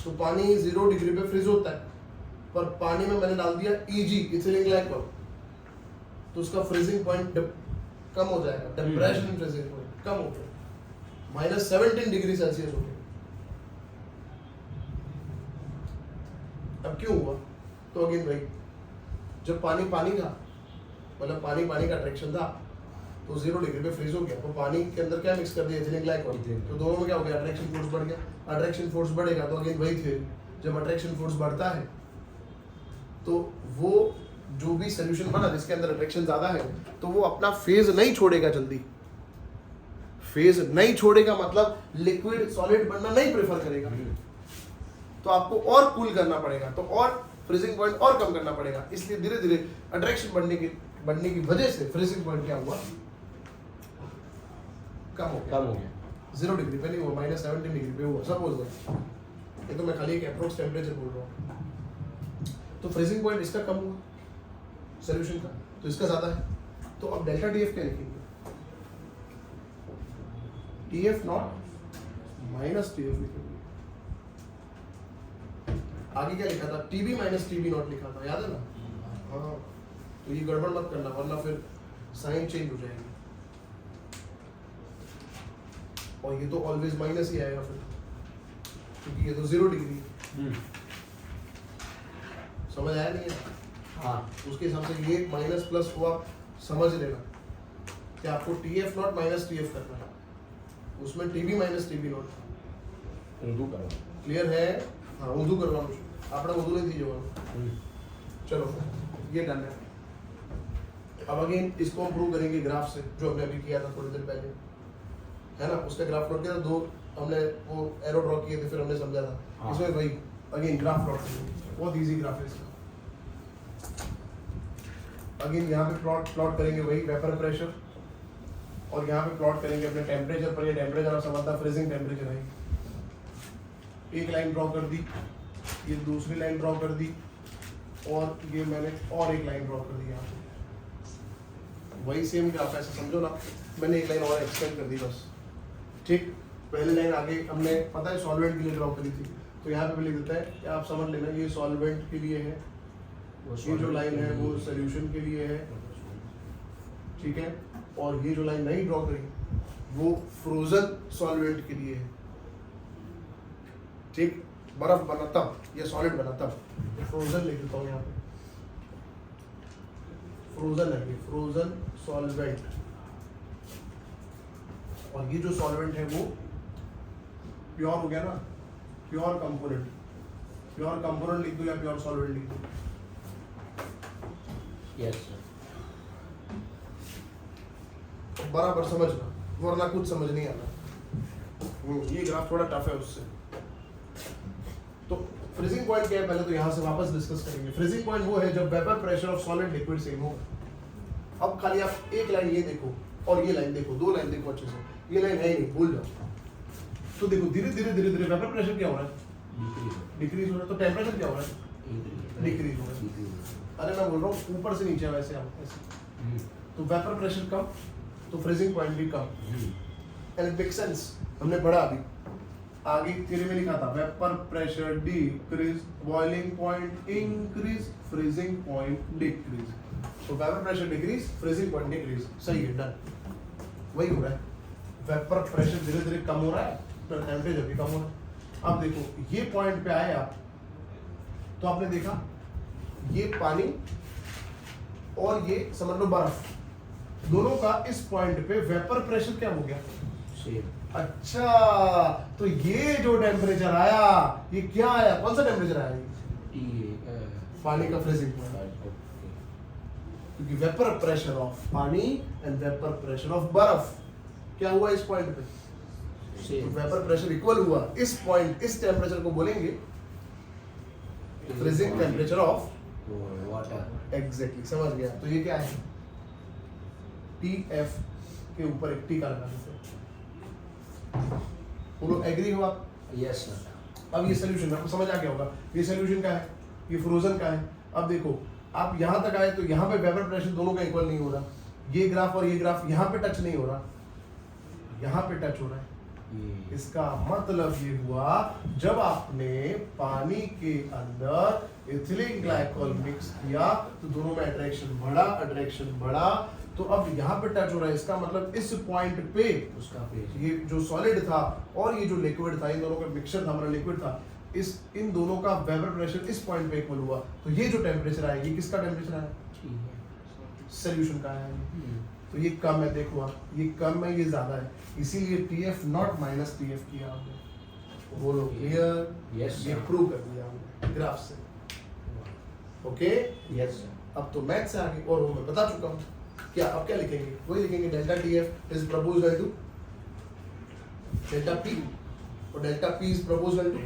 तो पानी 0 डिग्री पे फ्रीज होता है, पर पानी में मैंने डाल दिया EG इथिलीन ग्लाइकॉल, तो उसका फ्रीजिंग पॉइंट कम हो जाएगा, डिप्रेशन इन फ्रीजिंग पॉइंट कम हो गया, -17 डिग्री सेल्सियस हो गया। अब क्यों हुआ? तो अगेन भाई जब पानी था मतलब पानी का अट्रैक्शन था तो 0 डिग्री पे फ्रीज हो गया, तो पानी के अंदर क्या मिक्स कर दिया, इथिलीन ग्लाइकॉल, तो दोनों में क्या हो गया, अट्रैक्शन फोर्स बढ़ गया। अट्रैक्शन फोर्स बढ़ेगा तो अगेन वही थे, जब अट्रैक्शन फोर्स बढ़ता है तो वो जो भी सोल्यूशन बना जिसके अंदर अट्रैक्शन ज्यादा है तो वो अपना फेज नहीं छोड़ेगा, जल्दी फेज नहीं छोड़ेगा, मतलब लिक्विड सॉलिड बनना नहीं प्रेफर करेगा, तो आपको और कूल करना पड़ेगा, तो और फ्रीजिंग पॉइंट और कम करना पड़ेगा। इसलिए धीरे धीरे अट्रैक्शन बढ़ने की वजह से फ्रीजिंग पॉइंट क्या हुआ, कम हो गया। 0 डिग्री पे नहीं हुआ, -17 डिग्री पे हुआ सपोज दैट, ये तो मैं खाली एक अप्रोक्स टेम्परेचर बोल रहा हूँ। तो फ्रीजिंग पॉइंट इसका कम हुआ सॉल्यूशन का, तो इसका ज्यादा है, तो अब डेल्टा TF क्या लिखेंगे, TF नॉट माइनस TF लिखेंगे। आगे क्या लिखा था, TB माइनस TB नॉट लिखा था, याद है ना? हाँ, तो ये गड़बड़ मत करना वरना फिर साइन चेंज हो जाएगी, और ये तो ऑलवेज माइनस ही आएगा फिर, क्योंकि ये तो 0 डिग्री। समझ आया नहीं है? हाँ उसके हिसाब से ये माइनस प्लस हुआ, समझ लेना कि आपको TF नॉट माइनस TF करना है, उसमें TB माइनस TB नॉट ઊંધું કરો क्लियर है? हाँ ऊँधू करवाना છે, આપણે ઊંધું નથી જોવાનું। चलो ये डन है। अब अगेन इसको हम प्रूव करेंगे ग्राफ से, जो हमने अभी किया था थोड़ी देर पहले, है ना? उसका ग्राफ प्लॉट किया था, 2 हमने वो एरो ड्रॉ किए थे, फिर हमने समझा था। हाँ। इसमें वही अगेन ग्राफ प्लॉट करेंगे, बहुत इजी ग्राफ है इसका। अगेन यहाँ पे प्लॉट करेंगे वही वेपर प्रेशर, और यहाँ पे प्लॉट करेंगे अपने टेम्परेचर पर। ये टेम्परेचर आप समझता फ्रीजिंग टेम्परेचर है। एक लाइन ड्रॉ कर दी, ये दूसरी लाइन ड्रॉ कर दी, और ये मैंने और एक लाइन ड्रॉ कर दी यहाँ पे। वही सेम ग्राफ, ऐसा समझो ना, मैंने एक लाइन और एक्सटेंड कर दी बस, ठीक। पहले लाइन आगे हमने पता है सॉल्वेंट के लिए ड्रॉ करी थी, तो यहाँ पे भी लिख देता है कि आप समझ लेना ये सॉल्वेंट के लिए है, ये जो लाइन है वो सॉल्यूशन के लिए है, ठीक है, और ये जो लाइन नहीं ड्रॉ करी वो फ्रोजन सॉल्वेंट के लिए है, ठीक। बर्फ बना तब या सॉलिड बना तब, फ्रोजन लिख देता हूँ यहाँ पे, फ्रोजन है ये, फ्रोजन सॉल्वेंट, और ये जो सॉल्वेंट है वो प्योर हो गया ना, प्योर कंपोनेंट, प्योर कंपोनेंट लिख दो या प्योर सॉल्वेंट लिख दो। Yes sir. बराबर समझना वरना कुछ समझ नहीं आना। ये ग्राफ थोड़ा टफ है उससे। तो फ्रीजिंग पॉइंट क्या है पहले तो यहाँ से वापस डिस्कस करेंगे। फ्रीजिंग पॉइंट वो है जब vapour pressure of solid liquid same हो। अब खाली आप एक लाइन ये देखो और ये लाइन देखो, दो लाइन देखो अच्छे से, ये लाइन है ही नहीं, भूल जाओ। तो देखो धीरे धीरे वेपर प्रेशर क्या हो रहा है, डिक्रीज हो रहा है, तो टेम्परेचर क्या हो रहा है, डिक्रीज हो रहा है। अरे मैं बोल रहा हूँ ऊपर से नीचे वैसे आप ऐसे, तो वेपर प्रेशर कम तो फ्रीजिंग पॉइंट भी कम, एंड इट मेक्स सेंस। हमने पढ़ा अभी आगे थ्योरी में लिखा था vapour pressure decrease, boiling point increase, freezing point decrease. तो vapour pressure decrease, freezing point decrease, सही है, डन। वही हो रहा है, वेपर प्रेशर धीरे धीरे कम हो रहा है तो टेम्परेचर भी कम हो रहा है। अब देखो ये पॉइंट पे आए आप तो आपने देखा ये पानी और ये समझ लो बर्फ, दोनों का इस पॉइंट पे वेपर प्रेशर क्या हो गया, सेम। अच्छा तो ये जो टेम्परेचर आया ये क्या आया, कौन सा टेम्परेचर आया ये? पानी का फ्रीजिंग पॉइंट, क्योंकि वेपर प्रेशर ऑफ पानी एंड वेपर प्रेशर ऑफ बर्फ क्या हुआ इस पॉइंट पे, वेपर प्रेशर इक्वल हुआ। इस पॉइंट इस टेम्परेचर को बोलेंगे freezing temperature of water. Exactly, समझ गया। तो ये क्या है, TF के ऊपर एक टी का लगा देते हैं। बोलो एग्री हो आप? Yes sir. अब ये सोल्यूशन आपको समझ आ गया होगा, ये सोल्यूशन का है, ये फ्रोजन का है। अब देखो आप यहाँ तक आए तो यहाँ पे वेपर प्रेशर दोनों का इक्वल नहीं हो रहा, ये ग्राफ और ये ग्राफ यहाँ पे टच नहीं हो रहा, यहाँ पे टच हो रहा है। इसका मतलब ये हुआ जब आपने पानी के अंदर इथिलीन ग्लाइकॉल मिक्स किया तो दोनों में अट्रैक्शन बढ़ा, तो अब यहाँ पे टच हो रहा है। इसका मतलब इस पॉइंट पे उसका फेज, ये जो सॉलिड था और ये जो लिक्विड था, इन दोनों का मिक्सचर था, हमारा लिक्विड था, इन दोनों का वेपर प्रेशर इस पॉइंट पे इक्वल हुआ। तो ये जो टेम्परेचर आया ये किसका टेम्परेचर आया, सोल्यूशन का आया। तो ये कम है, देखो आप ये कम है ये ज्यादा है, इसीलिए TF नॉट माइनस TF किया हमने। बोलो क्लियर? यस ये प्रूव कर दिया हमने ग्राफ से। Okay yes. अब तो मैथ से आगे और वो मैं बता चुका हूँ। क्या अब क्या लिखेंगे, वही लिखेंगे delta TF is proportional to delta P और delta P is proportional to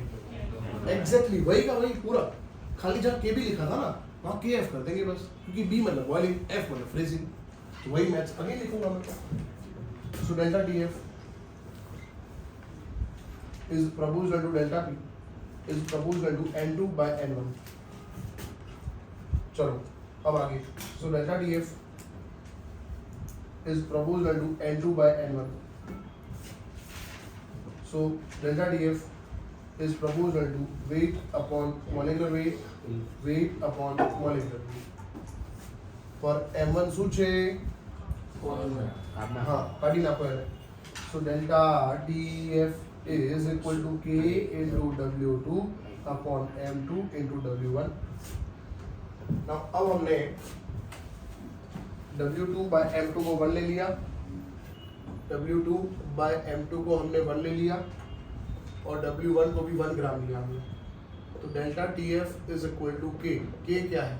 exactly वही का वही पूरा, खाली जहाँ K भी लिखा था ना वहाँ KF कर देंगे बस, क्योंकि B मतलब बॉइलिंग, F मतलब फ्रीजिंग, तो वही मैथ्स आगे लिखूंगा मैं। So delta TF is proportional to delta P is proportional to N2 by N1। चलो अब आगे, so delta TF is proportional to N2 by N1। so delta TF is proportional to weight upon molecular weight upon molecular weight। for M1 શું છે? हाँ काटी ना पहले। so delta TF is equal to K into W2 upon M2 into W1। now अब हमने W2 by M2 को 1 ले लिया, W2 by M2 को हमने 1 ले लिया और W1 को भी 1 ग्राम लिया हमने। तो delta TF is equal to K। K क्या है?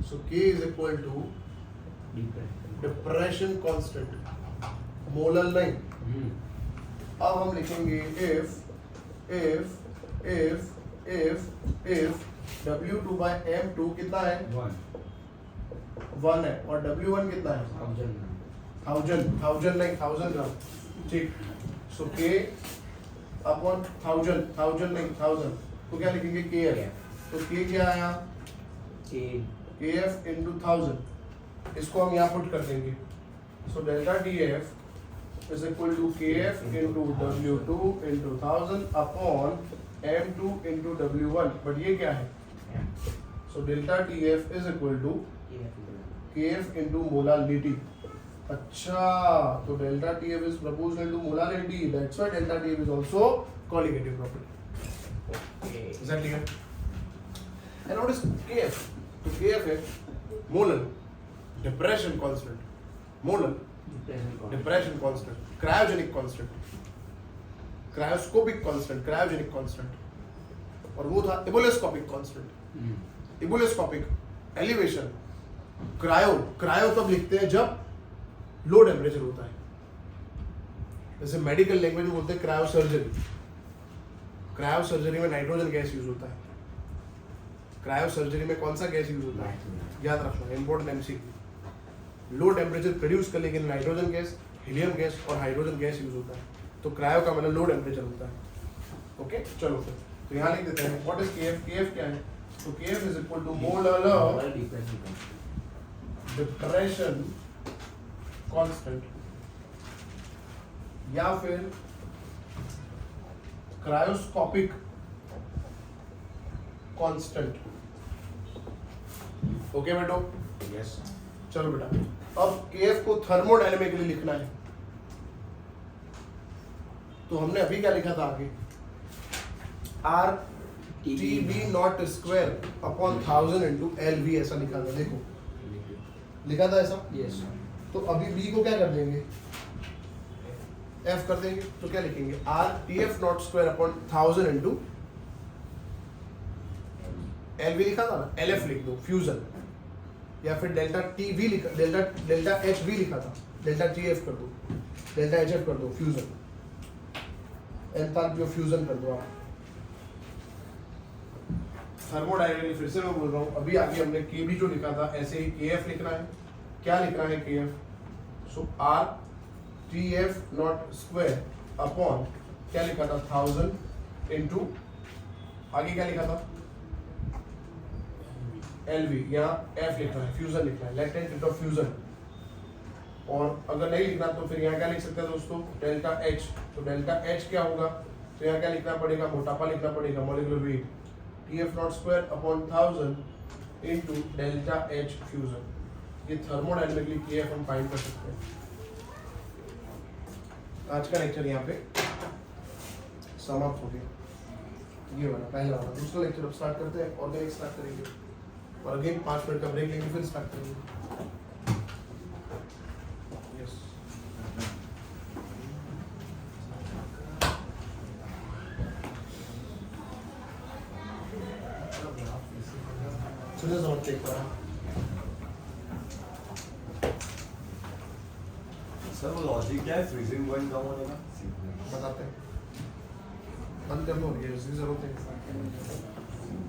so K is equal to depression constant, molar नहीं। अब हम लिखेंगे if W2 by M2 कितना है? 1 है और W1 कितना है? 1000 नहीं 1000 ग्राम, ठीक। सो K अपॉन 1000 नहीं 1000, तो क्या लिखेंगे KF। तो K क्या आया? KF into 1000, इसको हम यहाँ पुट कर देंगे। So delta TF is equal to KF into W2 into 1000 upon M2 into W1, but ये क्या है? So delta TF is equal to KF into molality. अच्छा, तो delta TF is proportional to molality. That's why delta TF is also colligative property. Okay. Is that clear? And what is KF? तो KF है molar depression constant. Molar depression constant. Cryogenic constant. Cryoscopic constant. Cryogenic constant. और वो था ebullioscopic constant. Ebullioscopic elevation. Cryo तब लिखते हैं जब low temperature होता है. जैसे मेडिकल लैंग्वेज में बोलते हैं क्रायो सर्जरी. क्रायो सर्जरी में नाइट्रोजन गैस यूज होता है. क्रायो सर्जरी में कौन सा गैस यूज होता है? याद रखना, important MCQ. Low temperature produce करने के लिए नाइट्रोजन गैस, हीलियम गैस और हाइड्रोजन गैस यूज होता है. तो क्रायो का मतलब लो टेम्परेचर होता है. ओके, चलो फिर तो यहाँ लिख देते हैं. What is KF? केएफ क्या है? तो KF is equal to molar depression constant या फिर क्रायोस्कोपिक कांस्टेंट. ओके बेटो? Yes. चलो बेटा, अब केएफ को थर्मोडायनेमिकली लिखना है. तो हमने अभी क्या लिखा था आगे? R T B naught square upon 1000 into L V ऐसा लिखा था. देखो लिखा था ऐसा. Yes. तो अभी बी को क्या कर देंगे? एफ कर देंगे. तो क्या लिखेंगे? R T F not square upon 1000 into L we लिखा था ना, एल एफ लिख दो, फ्यूजन. या फिर डेल्टा टी वी लिखा, डेल्टा एच वी लिखा था, डेल्टा टी एफ कर दो, डेल्टा एच एफ कर दो, फ्यूजन. एंथैल्पी ऑफ फ्यूजन कर दो आप. थर्मोडायनेमिकली फिर से मैं बोल रहा हूँ, अभी आगे हमने के बी जो लिखा था ऐसे ही के एफ लिखना है. क्या लिखना है के F? So R T F not square upon क्या लिखा था? 1000 इंटू आगे क्या लिखा था? L V. यहाँ एफ लिखना है, फ्यूजन लिखना है, लेटेंट रेट ऑफ फ्यूजन. और अगर नहीं लिखना तो फिर यहाँ क्या लिख सकते हैं दोस्तों? Delta H. तो डेल्टा एच क्या होगा? तो यहाँ क्या लिखना पड़ेगा? मोटापा लिखना पड़ेगा, molecular weight. T F not square upon 1000 into delta H fusion. ये थर्मोडायनेमिकली के एफ हम फाइंड कर सकते हैं. आज का लेक्चर यहाँ पे समाप्त हो गया. ये वाला पहला वाला. दूसरा लेक्चर अब स्टार्ट करते हैं, ऑर्गेनिक स्टार्ट करेंगे और अगेन 5 मिनट का ब्रेक लेंगे, फिर स्टार्ट करेंगे. यस, सुनिए समझते एक बार. सर वो लॉजिक क्या है? फ्रीजिंग पॉइंट कम होने का बताते हैं. बंद कर लो, ये जरूरत है.